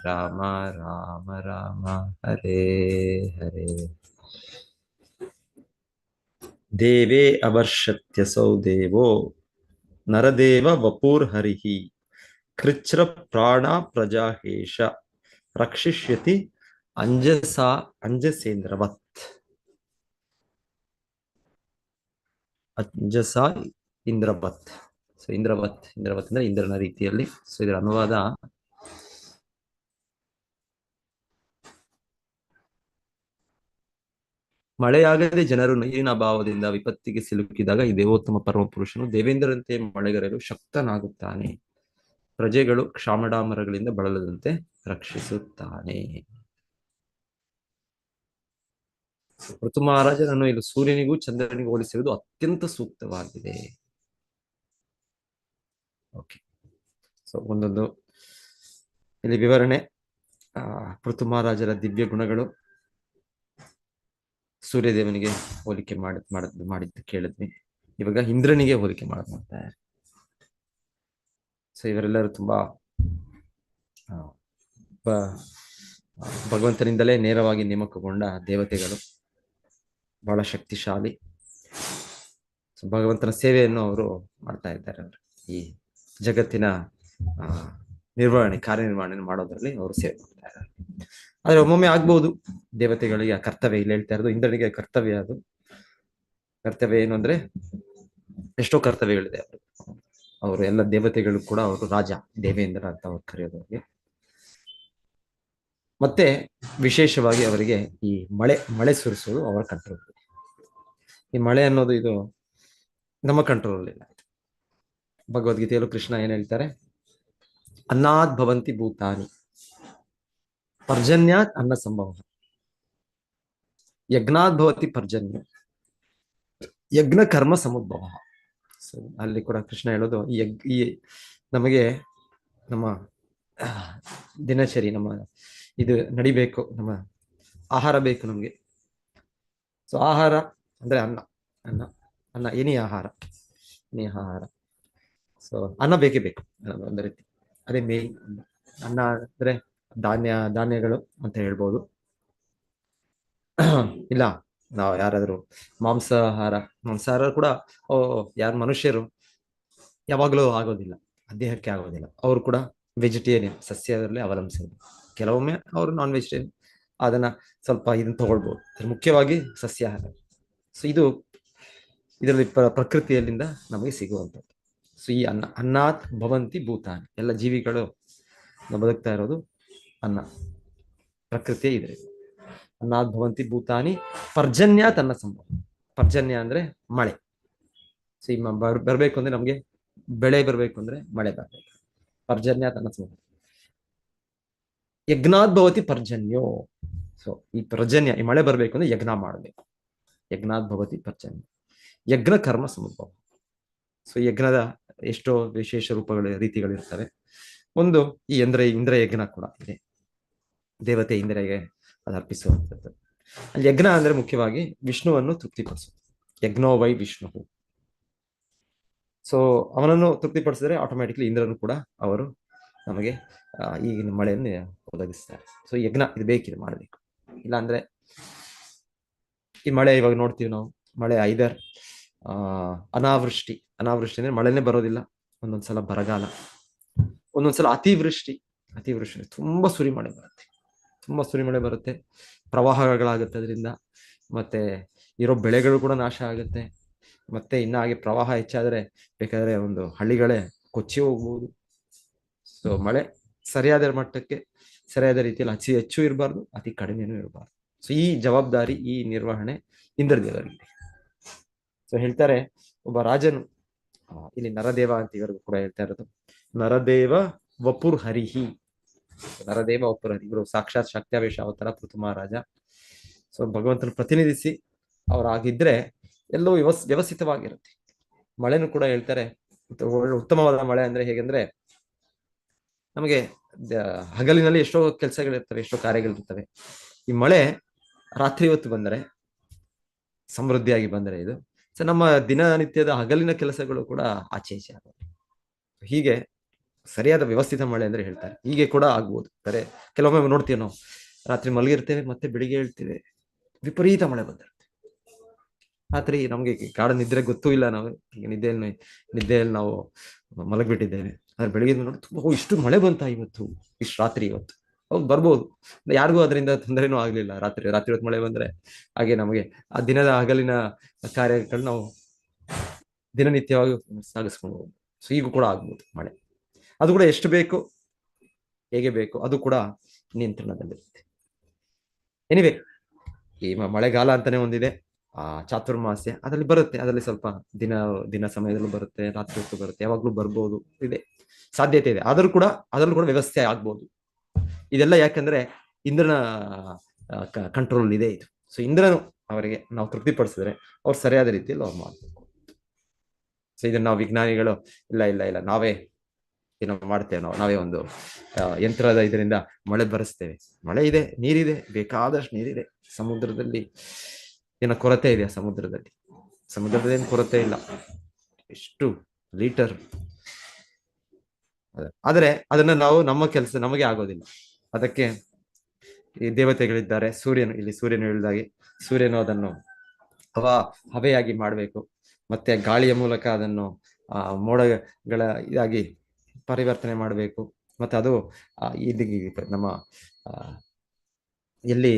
ರಾಮ ರಾಮ ರಾಮ ಹರೇ ಹರೇ. ದೇವೇ ಅಮರ್ಷತ್ಯಸೌ ದೇವೋ ನರದೇವ ವಪುರ್ ಹರಿಹಿ ಕೃಚ್ರ ಪ್ರಾಣ ಪ್ರಜಾಹೇಶ ರಕ್ಷಿಷ್ಯತಿ ಅಂಜಸಾ ಅಂಜಸೇಂದ್ರವತ್. ಅಂಜಸಾ ಇಂದ್ರವತ್. ಸೊ ಇಂದ್ರವತ್ ಅಂದ್ರೆ ಇಂದ್ರನ ರೀತಿಯಲ್ಲಿ. ಸೊ ಇದರ ಅನುವಾದ: ಮಳೆಯಾಗದೆ ಜನರು ನೀರಿನ ಅಭಾವದಿಂದ ವಿಪತ್ತಿಗೆ ಸಿಲುಕಿದಾಗ ಈ ದೇವೋತ್ತಮ ಪರಮಪುರುಷನು ದೇವೇಂದ್ರರಂತೆ ಮಳೆಗರೆಯಲು ಶಕ್ತನಾಗುತ್ತಾನೆ. ಪ್ರಜೆಗಳು ಕ್ಷಾಮಡಾಮರಗಳಿಂದ ಬಳಲದಂತೆ ರಕ್ಷಿಸುತ್ತಾನೆ. ಋತು ಮಹಾರಾಜನನ್ನು ಇಲ್ಲಿ ಸೂರ್ಯನಿಗೂ ಚಂದ್ರನಿಗೂ ಹೋಲಿಸುವುದು ಅತ್ಯಂತ ಸೂಕ್ತವಾಗಿದೆ. ಓಕೆ, ಸೊ ಒಂದೊಂದು ಇಲ್ಲಿ ವಿವರಣೆ. ಪೃಥು ಮಹಾರಾಜರ ದಿವ್ಯ ಗುಣಗಳು ಸೂರ್ಯದೇವನಿಗೆ ಹೋಲಿಕೆ ಮಾಡಿದ್ದು ಕೇಳಿದ್ವಿ. ಇವಾಗ ಇಂದ್ರನಿಗೆ ಹೋಲಿಕೆ ಮಾಡ್ತಾರೆ. ಸೊ ಇವರೆಲ್ಲರೂ ತುಂಬಾ ಭಗವಂತನಿಂದಲೇ ನೇರವಾಗಿ ನೇಮಕಗೊಂಡ ದೇವತೆಗಳು, ಬಹಳ ಶಕ್ತಿಶಾಲಿ. ಭಗವಂತನ ಸೇವೆಯನ್ನು ಅವರು ಮಾಡ್ತಾ ಇದ್ದಾರೆ. ಅವರು ಈ ಜಗತ್ತಿನ ಕಾರ್ಯನಿರ್ವಹಣೆ ಮಾಡೋದ್ರಲ್ಲಿ ಅವರು ಸೇವೆ ಮಾಡ್ತಾ ಇದ್ದಾರೆ. ಆದ್ರೆ ಒಮ್ಮೊಮ್ಮೆ ಆಗ್ಬಹುದು ದೇವತೆಗಳಿಗೆ ಕರ್ತವ್ಯ. ಇಲ್ಲಿ ಹೇಳ್ತಾ ಇರೋದು ಇಂದ್ರನಿಗೆ ಕರ್ತವ್ಯ. ಅದು ಕರ್ತವ್ಯ ಏನು ಅಂದ್ರೆ ಎಷ್ಟೋ ಕರ್ತವ್ಯಗಳಿದೆ. ಅವರು ಎಲ್ಲ ದೇವತೆಗಳು ಕೂಡ ಅವರು ರಾಜ ದೇವೇಂದ್ರ ಅಂತ ಅವ್ರು ಕರೆಯೋದವ್ರಿಗೆ. ಮತ್ತೆ ವಿಶೇಷವಾಗಿ ಅವರಿಗೆ ಈ ಮಳೆ ಸುರಿಸೋದು ಅವರ ಕಂಟ್ರೋಲ್. ಈ ಮಳೆ ಅನ್ನೋದು ಇದು ನಮ್ಮ ಕಂಟ್ರೋಲ್ ಇಲ್ಲ. ಭಗವದ್ಗೀತೆಯಲ್ಲೂ ಕೃಷ್ಣ ಏನ್ ಹೇಳ್ತಾರೆ: ಅನ್ನಾದ್ ಭವಂತಿ ಭೂತಾನಿ ಪರ್ಜನ್ಯಾತ್ ಅನ್ನ ಸಂಭವ, ಯಜ್ಞಾದ್ ಭವತಿ ಪರ್ಜನ್ಯ ಯಜ್ಞ ಕರ್ಮ ಸಮುದ್ಭವ. ಸೊ ಅಲ್ಲಿ ಕೂಡ ಕೃಷ್ಣ ಹೇಳೋದು ಈ ನಮಗೆ ನಮ್ಮ ದಿನಚರಿ, ನಮ್ಮ ಇದು ನಡಿಬೇಕು, ನಮ್ಮ ಆಹಾರ ಬೇಕು ನಮ್ಗೆ. ಸೊ ಆಹಾರ ಅಂದ್ರೆ ಅನ್ನ ಅನ್ನ ಅನ್ನ ಏನಿ ಆಹಾರ. ಸೊ ಅನ್ನ ಬೇಕೇ ಬೇಕು ಒಂದು ರೀತಿ. ಅದೇ ಮೇನ್ ಅನ್ನ ಅಂದ್ರೆ ಧಾನ್ಯಗಳು ಅಂತ ಹೇಳ್ಬೋದು. ಇಲ್ಲ, ನಾವು ಯಾರಾದ್ರೂ ಮಾಂಸಾಹಾರ ಕೂಡ ಯಾರು ಮನುಷ್ಯರು ಯಾವಾಗಲೂ ಆಗೋದಿಲ್ಲ, ದೇಹಕ್ಕೆ ಆಗೋದಿಲ್ಲ. ಅವರು ಕೂಡ ವೆಜಿಟೇರಿಯನ್, ಸಸ್ಯದಲ್ಲೇ ಅವಲಂಬಿಸಿದ್ರು. ಕೆಲವೊಮ್ಮೆ ಅವರು ನಾನ್ ವೆಜಿಟೇರಿಯನ್, ಅದನ್ನ ಸ್ವಲ್ಪ ಇದನ್ನ ತಗೊಳ್ಬಹುದು. ಮುಖ್ಯವಾಗಿ ಸಸ್ಯಾಹಾರ. ಸೊ ಇದರಲ್ಲಿ ಪ್ರಕೃತಿಯಲ್ಲಿಂದ ನಮಗೆ ಸಿಗುವಂಥದ್ದು. ಸೊ ಈ ಅನ್ನಾತ್ ಭವಂತಿ ಭೂತಾನಿ, ಎಲ್ಲ ಜೀವಿಗಳು ಬದುಕ್ತಾ ಇರೋದು ಅನ್ನ, ಪ್ರಕೃತಿಯೇ ಇದೆ. ಅನ್ನಾತ್ ಭವಂತಿ ಭೂತಾನಿ ಪರ್ಜನ್ಯಾತ್ ಅನ್ನ ಸಂಭವ. ಪರ್ಜನ್ಯ ಅಂದ್ರೆ ಮಳೆ. ಸೊ ಈ ಬರ್ಬೇಕು ಅಂದ್ರೆ ನಮ್ಗೆ ಬೆಳೆ ಬರ್ಬೇಕು ಅಂದ್ರೆ ಮಳೆ ಬರ್ಬೇಕು. ಪರ್ಜನ್ಯಾತ್ ಅನ್ನ ಸಂಭವ. ಯಜ್ಞಾತ್ ಭವತಿ ಪರ್ಜನ್ಯೋ. ಸೊ ಈ ಪರ್ಜನ್ಯ, ಈ ಮಳೆ ಬರ್ಬೇಕು ಅಂದ್ರೆ ಯಜ್ಞ ಮಾಡಬೇಕು. ಯಜ್ಞಾತ್ ಭವತಿ ಪರ್ಜನ್ಯ ಯಜ್ಞ ಕರ್ಮ ಸಮುದ್ಭವ. ಸೊ ಯಜ್ಞದ ಎಷ್ಟೋ ವಿಶೇಷ ರೀತಿಗಳಿರ್ತವೆ. ಒಂದು ಈ ಇಂದ್ರ ಯಜ್ಞ ಕೂಡ ಇದೆ. ದೇವತೆ ಇಂದ್ರಗೆ ಅದು ಅರ್ಪಿಸುವಂಥದ್ದು. ಅಲ್ಲಿ ಯಜ್ಞ ಅಂದ್ರೆ ಮುಖ್ಯವಾಗಿ ವಿಷ್ಣುವನ್ನು ತೃಪ್ತಿಪಡಿಸೋದು. ಯಜ್ಞೋ ವೈ ವಿಷ್ಣು. ಸೊ ಅವನನ್ನು ತೃಪ್ತಿಪಡಿಸಿದ್ರೆ ಆಟೋಮ್ಯಾಟಿಕ್ಲಿ ಇಂದ್ರನು ಕೂಡ ಅವರು ನಮಗೆ ಈಗಿನ ಮಳೆಯನ್ನು ಒದಗಿಸ್ತಾರೆ. ಸೊ ಯಜ್ಞ ಇದು ಬೇಕಿದೆ, ಮಾಡಬೇಕು. ಇಲ್ಲ ಅಂದ್ರೆ ಈ ಮಳೆ ಇವಾಗ ನೋಡ್ತೀವಿ ನಾವು, ಮಳೆ ಐದರ್ ಅನಾವೃಷ್ಟಿ ಅಂದ್ರೆ ಮಳೆನೇ ಬರೋದಿಲ್ಲ. ಒಂದೊಂದ್ಸಲ ಬರಗಾಲ, ಒಂದೊಂದ್ಸಲ ಅತಿವೃಷ್ಟಿ ತುಂಬಾ ಸುರಿಮಳೆ ಬರುತ್ತೆ. ಪ್ರವಾಹಗಳಾಗುತ್ತೆ ಅದರಿಂದ. ಮತ್ತೆ ಇರೋ ಬೆಳೆಗಳು ಕೂಡ ನಾಶ ಆಗುತ್ತೆ. ಮತ್ತೆ ಇನ್ನ ಹಾಗೆ ಪ್ರವಾಹ ಹೆಚ್ಚಾದ್ರೆ ಬೇಕಾದ್ರೆ ಒಂದು ಹಳ್ಳಿಗಳೇ ಕೊಚ್ಚಿ ಹೋಗ್ಬೋದು. ಸೊ ಮಳೆ ಸರಿಯಾದ ಮಟ್ಟಕ್ಕೆ, ಸರಿಯಾದ ರೀತಿಯಲ್ಲಿ ಅತಿ ಹೆಚ್ಚು ಇರಬಾರ್ದು, ಅತಿ ಕಡಿಮೆನೂ ಇರಬಾರ್ದು. ಸೊ ಈ ಜವಾಬ್ದಾರಿ, ಈ ನಿರ್ವಹಣೆ ಇಂದ್ರದೇವರಿಗೆ. ಸೊ ಹೇಳ್ತಾರೆ, ಒಬ್ಬ ರಾಜನು, ಇಲ್ಲಿ ನರದೇವ ಅಂತ ಇವರಿಗೂ ಕೂಡ ಹೇಳ್ತಾ ಇರೋದು, ನರದೇವ ವಪುರ್ ಹರಿಹಿ. ನರದೇವ ವಪುರ್ ಹರಿ, ಇವರು ಸಾಕ್ಷಾತ್ ಶಕ್ತ್ಯಾವೇಶ ಅವತಾರ ಪೃಥು ಮಹಾರಾಜ. ಸೊ ಭಗವಂತನ ಪ್ರತಿನಿಧಿಸಿ ಅವರಾಗಿದ್ರೆ ಎಲ್ಲವೂ ವ್ಯವಸ್ಥಿತವಾಗಿರುತ್ತೆ. ಮಳೆನೂ ಕೂಡ ಹೇಳ್ತಾರೆ, ಉತ್ತಮವಾದ ಮಳೆ ಅಂದ್ರೆ ಹೇಗೆಂದ್ರೆ, ನಮಗೆ ಹಗಲಿನಲ್ಲಿ ಎಷ್ಟೋ ಕೆಲಸಗಳಿರ್ತವೆ, ಎಷ್ಟೋ ಕಾರ್ಯಗಳಿರ್ತವೆ. ಈ ಮಳೆ ರಾತ್ರಿ ಹೊತ್ತು ಬಂದರೆ, ಸಮೃದ್ಧಿಯಾಗಿ ಬಂದರೆ, ಇದು ಸೊ ನಮ್ಮ ದಿನನಿತ್ಯದ ಹಗಲಿನ ಕೆಲಸಗಳು ಕೂಡ ಆಚೆ ಆಗುತ್ತೆ. ಹೀಗೆ ಸರಿಯಾದ ವ್ಯವಸ್ಥಿತ ಮಳೆ ಅಂದ್ರೆ ಹೇಳ್ತಾರೆ. ಹೀಗೆ ಕೂಡ ಆಗ್ಬೋದು. ಕೆಲವೊಮ್ಮೆ ನೋಡ್ತೀವಿ ನಾವು, ರಾತ್ರಿ ಮಲಗಿರ್ತೇವೆ, ಮತ್ತೆ ಬೆಳಿಗ್ಗೆ ಹೇಳ್ತೇವೆ ವಿಪರೀತ ಮಳೆ ಬಂದಿರುತ್ತೆ. ರಾತ್ರಿ ನಮ್ಗೆ ಗಾಢ ನಿದ್ರೆ ಗೊತ್ತೂ ಇಲ್ಲ, ನಾವು ಈಗ ನಿದ್ದೆಯಲ್ಲಿ ನಾವು ಮಲಗಿಬಿಟ್ಟಿದ್ದೇವೆ. ಆದ್ರೆ ಬೆಳಿಗ್ಗೆ ನೋಡಿ ತುಂಬಾ ಇಷ್ಟು ಮಳೆ ಬಂತ ಇವತ್ತು, ಇಷ್ಟು ರಾತ್ರಿ ಇವತ್ತು. ಹೌದು, ಬರ್ಬೋದು. ಯಾರಿಗೂ ಅದರಿಂದ ತೊಂದರೆನೂ ಆಗ್ಲಿಲ್ಲ. ರಾತ್ರಿ ಹೊತ್ತು ಮಳೆ ಬಂದ್ರೆ ಹಾಗೆ ನಮಗೆ ಆ ದಿನದ ಹಗಲಿನ ಕಾರ್ಯಗಳು ನಾವು ದಿನನಿತ್ಯವಾಗಿ ಸಾಗಿಸ್ಕೊಂಡು ಹೋಗ್ಬೋದು. ಸೊ ಈಗ ಕೂಡ ಆಗ್ಬೋದು ಮಳೆ. ಅದು ಕೂಡ ಎಷ್ಟು ಬೇಕು, ಹೇಗೆ ಬೇಕು, ಅದು ಕೂಡ ನಿಯಂತ್ರಣದಲ್ಲಿರುತ್ತೆ. ಎನಿವೆ, ಈ ಮಳೆಗಾಲ ಅಂತಾನೆ ಒಂದಿದೆ, ಚಾತುರ್ಮಾಸ್ಯ ಅದರಲ್ಲಿ ಬರುತ್ತೆ. ಅದರಲ್ಲಿ ಸ್ವಲ್ಪ ದಿನ ಸಮಯದಲ್ಲೂ ಬರುತ್ತೆ, ರಾತ್ರಿ ಹೊತ್ತು ಬರುತ್ತೆ, ಯಾವಾಗ್ಲೂ ಬರ್ಬೋದು, ಇದೆ ಸಾಧ್ಯತೆ ಇದೆ. ಅದರಲ್ಲೂ ಕೂಡ ವ್ಯವಸ್ಥೆ ಆಗ್ಬೋದು. ಇದೆಲ್ಲ ಯಾಕಂದ್ರೆ ಇಂದ್ರನ ಕಂಟ್ರೋಲ್ ಇದೆ ಇದು. ಸೊ ಇಂದ್ರನು ಅವರಿಗೆ ನಾವು ತೃಪ್ತಿಪಡಿಸಿದ್ರೆ ಅವ್ರು ಸರಿಯಾದ ರೀತಿಯಲ್ಲಿ ಅವ್ರು ಮಾಡ್ಬೇಕು. ಸೊ ಇದನ್ನ ನಾವು ವಿಜ್ಞಾನಿಗಳು ಇಲ್ಲ ನಾವೇ ಏನೋ ಮಾಡ್ತೇವೆ, ನಾವೇ ಒಂದು ಯಂತ್ರದ ಇದರಿಂದ ಮಳೆ ಬರೆಸ್ತೇವೆ. ಮಳೆ ಇದೆ, ನೀರಿದೆ, ಬೇಕಾದಷ್ಟು ನೀರಿದೆ. ಸಮುದ್ರದಲ್ಲಿ ಏನೋ ಕೊರತೆ ಇದೆ. ಸಮುದ್ರದಲ್ಲಿ ಏನು ಕೊರತೆ ಇಲ್ಲ, ಎಷ್ಟು ಲೀಟರ್. ಆದ್ರೆ ಅದನ್ನ ನಾವು ನಮ್ಮ ಕೆಲಸ ನಮಗೆ ಆಗೋದಿಲ್ಲ. ಅದಕ್ಕೆ ಈ ದೇವತೆಗಳಿದ್ದಾರೆ. ಸೂರ್ಯನು ಹೇಳಿದಾಗೆ ಸೂರ್ಯನು ಅದನ್ನು ಹವೆಯಾಗಿ ಮಾಡಬೇಕು, ಮತ್ತೆ ಗಾಳಿಯ ಮೂಲಕ ಅದನ್ನು ಮೋಡಗಳ ಇದಾಗಿ ಪರಿವರ್ತನೆ ಮಾಡಬೇಕು. ಮತ್ತೆ ಅದು ಇಲ್ಲಿ ನಮ್ಮ ಎಲ್ಲಿ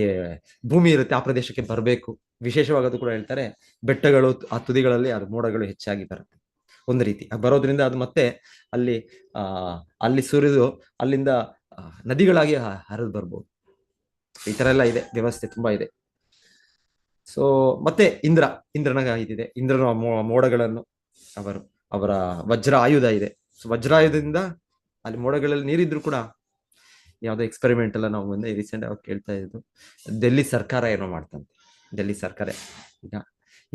ಭೂಮಿ ಇರುತ್ತೆ ಆ ಪ್ರದೇಶಕ್ಕೆ ಬರಬೇಕು. ವಿಶೇಷವಾಗಿ ಅದು ಕೂಡ ಹೇಳ್ತಾರೆ, ಬೆಟ್ಟಗಳು ಆ ತುದಿಗಳಲ್ಲಿ ಅದು ಮೋಡಗಳು ಹೆಚ್ಚಾಗಿ ಬರುತ್ತೆ. ಒಂದು ರೀತಿ ಬರೋದ್ರಿಂದ ಅದು ಮತ್ತೆ ಅಲ್ಲಿ ಸುರಿದು ಅಲ್ಲಿಂದ ನದಿಗಳಾಗಿ ಹರಿದು ಬರ್ಬೋದು. ಈ ತರ ಎಲ್ಲ ಇದೆ, ವ್ಯವಸ್ಥೆ ತುಂಬಾ ಇದೆ. ಸೊ ಮತ್ತೆ ಇಂದ್ರನ ಇದಿದೆ. ಇಂದ್ರನ ಮೋಡಗಳನ್ನು ಅವರ ವಜ್ರ ಆಯುಧ ಇದೆ. ಸೊ ವಜ್ರಾಯುಧದಿಂದ ಅಲ್ಲಿ ಮೋಡಗಳಲ್ಲಿ ನೀರಿದ್ರು ಕೂಡ ಯಾವ್ದೋ ಎಕ್ಸ್ಪೆರಿಮೆಂಟ್ ಎಲ್ಲ ನಾವು ಮುಂದೆ ರೀಸೆಂಟ್ ಆಗಿ ಕೇಳ್ತಾ ಇದ್ದು, ಡೆಲ್ಲಿ ಸರ್ಕಾರ ಏನೋ ಮಾಡ್ತಂತೆ. ಡೆಲ್ಲಿ ಸರ್ಕಾರ ಈಗ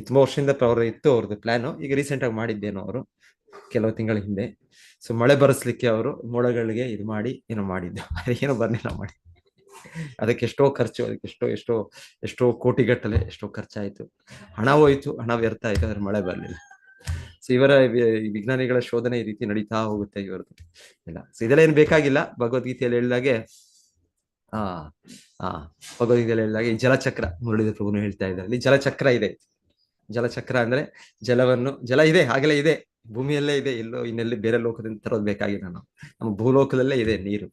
ತುಂಬಾ ವರ್ಷದಿಂದ ಅವ್ರದ್ದು ಪ್ಲಾನ್. ಈಗ ರೀಸೆಂಟ್ ಆಗಿ ಮಾಡಿದ್ದೇನೋ ಅವರು ಕೆಲವು ತಿಂಗಳ ಹಿಂದೆ. ಸೊ ಮಳೆ ಬರೆಸ್ಲಿಕ್ಕೆ ಅವರು ಮೋಡಗಳಿಗೆ ಇದು ಮಾಡಿ ಏನೋ ಮಾಡಿದ್ದು, ಏನೋ ಬರ್ಲಿಲ್ಲ ಮಾಡಿ. ಅದಕ್ಕೆ ಎಷ್ಟೋ ಖರ್ಚು, ಅದಕ್ಕೆ ಎಷ್ಟೋ ಕೋಟಿಗಟ್ಟಲೆ ಎಷ್ಟೋ ಖರ್ಚಾಯ್ತು, ಹಣ ಹೋಯ್ತು, ಹಣ ವ್ಯರ್ಥ ಆಯ್ತು, ಅದ್ರ ಮಳೆ ಬರ್ಲಿಲ್ಲ. ಸೊ ಇವರ ವಿಜ್ಞಾನಿಗಳ ಶೋಧನೆ ಈ ರೀತಿ ನಡೀತಾ ಹೋಗುತ್ತೆ ಇವರದ್ದು ಇಲ್ಲ. ಸೊ ಇದೆಲ್ಲ ಏನು ಬೇಕಾಗಿಲ್ಲ. ಭಗವದ್ಗೀತೆಯಲ್ಲಿ ಹೇಳಿದಾಗೆ ಈ ಜಲಚಕ್ರ ಮುರಳೀಧರ ಪ್ರಭುನು ಹೇಳ್ತಾ ಇದ್ದಾರೆ, ಇಲ್ಲಿ ಜಲಚಕ್ರ ಇದೆ. ಜಲಚಕ್ರ ಅಂದ್ರೆ ಜಲ ಇದೆ, ಹಾಗೆಲ್ಲ ಇದೆ, ಭೂಮಿಯಲ್ಲೇ ಇದೆ, ಎಲ್ಲೋ ಇನ್ನೆಲ್ಲಿ ಬೇರೆ ಲೋಕದಿಂದ ತರೋದು ಬೇಕಾಗಿಲ್ಲ. ನಮ್ಮ ಭೂಲೋಕದಲ್ಲೇ ಇದೆ ನೀರು.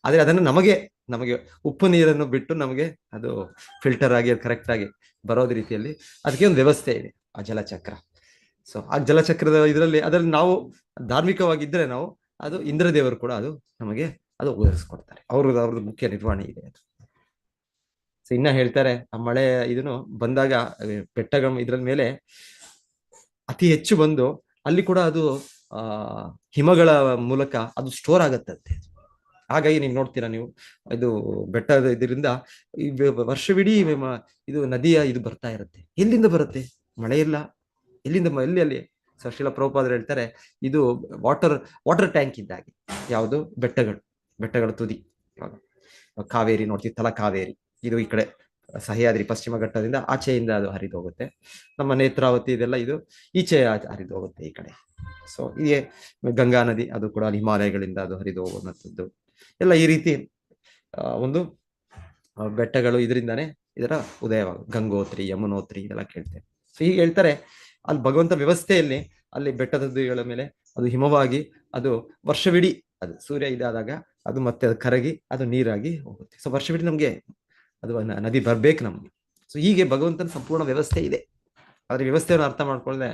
ಆದ್ರೆ ಅದನ್ನು ನಮಗೆ ಉಪ್ಪು ನೀರನ್ನು ಬಿಟ್ಟು ನಮಗೆ ಅದು ಫಿಲ್ಟರ್ ಆಗಿ ಕರೆಕ್ಟ್ ಆಗಿ ಬರೋದ್ ರೀತಿಯಲ್ಲಿ ಅದಕ್ಕೆ ಒಂದು ವ್ಯವಸ್ಥೆ ಇದೆ, ಆ ಜಲಚಕ್ರ. ಸೊ ಆ ಜಲಚಕ್ರದ ಅದರಲ್ಲಿ ನಾವು ಧಾರ್ಮಿಕವಾಗಿದ್ರೆ ಅದು ಇಂದ್ರದೇವರು ಕೂಡ ನಮಗೆ ಒದಗಿಸ್ಕೊಡ್ತಾರೆ. ಅವ್ರದ್ದು ಮುಖ್ಯ ನಿರ್ವಹಣೆ ಇದೆ ಅದು. ಸೊ ಇನ್ನ ಹೇಳ್ತಾರೆ, ಆ ಮಳೆ ಇದನ್ನು ಬಂದಾಗ ಬೆಟ್ಟಗಳ ಇದ್ರ ಮೇಲೆ ಅತಿ ಹೆಚ್ಚು ಬಂದು ಅಲ್ಲಿ ಕೂಡ ಅದು ಹಿಮಗಳ ಮೂಲಕ ಅದು ಸ್ಟೋರ್ ಆಗತ್ತಂತೆ. ಹಾಗಾಗಿ ನೀವು ನೋಡ್ತೀರಾ, ನೀವು ಇದು ಬೆಟ್ಟದ ಇದರಿಂದ ವರ್ಷವಿಡೀ ಇದು ನದಿಯ ಇದು ಬರ್ತಾ ಇರುತ್ತೆ. ಎಲ್ಲಿಂದ ಬರುತ್ತೆ? ಮಳೆ ಇಲ್ಲ, ಎಲ್ಲಿ ಶ್ರೀಲ ಪ್ರಭುಪಾದರು ಹೇಳ್ತಾರೆ, ಇದು ವಾಟರ್ ಟ್ಯಾಂಕ್ ಇದ್ದಾಗೆ. ಯಾವುದು? ಬೆಟ್ಟಗಳ ತುದಿ. ಕಾವೇರಿ ನೋಡ್ತೀವಿ, ಕಾವೇರಿ ಇದು ಈ ಕಡೆ ಸಹ್ಯಾದ್ರಿ ಪಶ್ಚಿಮ ಘಟ್ಟದಿಂದ ಆಚೆಯಿಂದ ಅದು ಹರಿದು ಹೋಗುತ್ತೆ. ನಮ್ಮ ನೇತ್ರಾವತಿ ಇದೆಲ್ಲ ಇದು ಈಚೆ ಹರಿದು ಹೋಗುತ್ತೆ ಈ ಕಡೆ. ಸೊ ಈ ಗಂಗಾ ನದಿ ಅದು ಕೂಡ ಹಿಮಾಲಯಗಳಿಂದ ಅದು ಹರಿದು ಹೋಗುವಂಥದ್ದು ಎಲ್ಲ ಈ ರೀತಿ ಒಂದು ಬೆಟ್ಟಗಳು ಇದರಿಂದಾನೇ ಇದರ ಉದಯವಾಗ ಗಂಗೋತ್ರಿ, ಯಮುನೋತ್ರಿ ಇದೆಲ್ಲ ಕೇಳ್ತೇವೆ. ಸೊ ಹೀಗೆ ಹೇಳ್ತಾರೆ, ಅಲ್ಲಿ ಭಗವಂತ ವ್ಯವಸ್ಥೆಯಲ್ಲಿ ಅಲ್ಲಿ ಬೆಟ್ಟದ ತುದಿಗಳ ಮೇಲೆ ಅದು ಹಿಮವಾಗಿ ಅದು ವರ್ಷವಿಡೀ ಅದು ಸೂರ್ಯ ಇದಾದಾಗ ಅದು ಮತ್ತೆ ಅದು ಕರಗಿ ಅದು ನೀರಾಗಿ ಹೋಗುತ್ತೆ. ಸೊ ವರ್ಷವಿಡೀ ನಮ್ಗೆ ಅದು ನದಿ ಬರ್ಬೇಕು ನಮ್ಗೆ. ಸೊ ಹೀಗೆ ಭಗವಂತನ ಸಂಪೂರ್ಣ ವ್ಯವಸ್ಥೆ ಇದೆ. ಆದ್ರೆ ವ್ಯವಸ್ಥೆಯನ್ನು ಅರ್ಥ ಮಾಡ್ಕೊಳ್ಳದೆ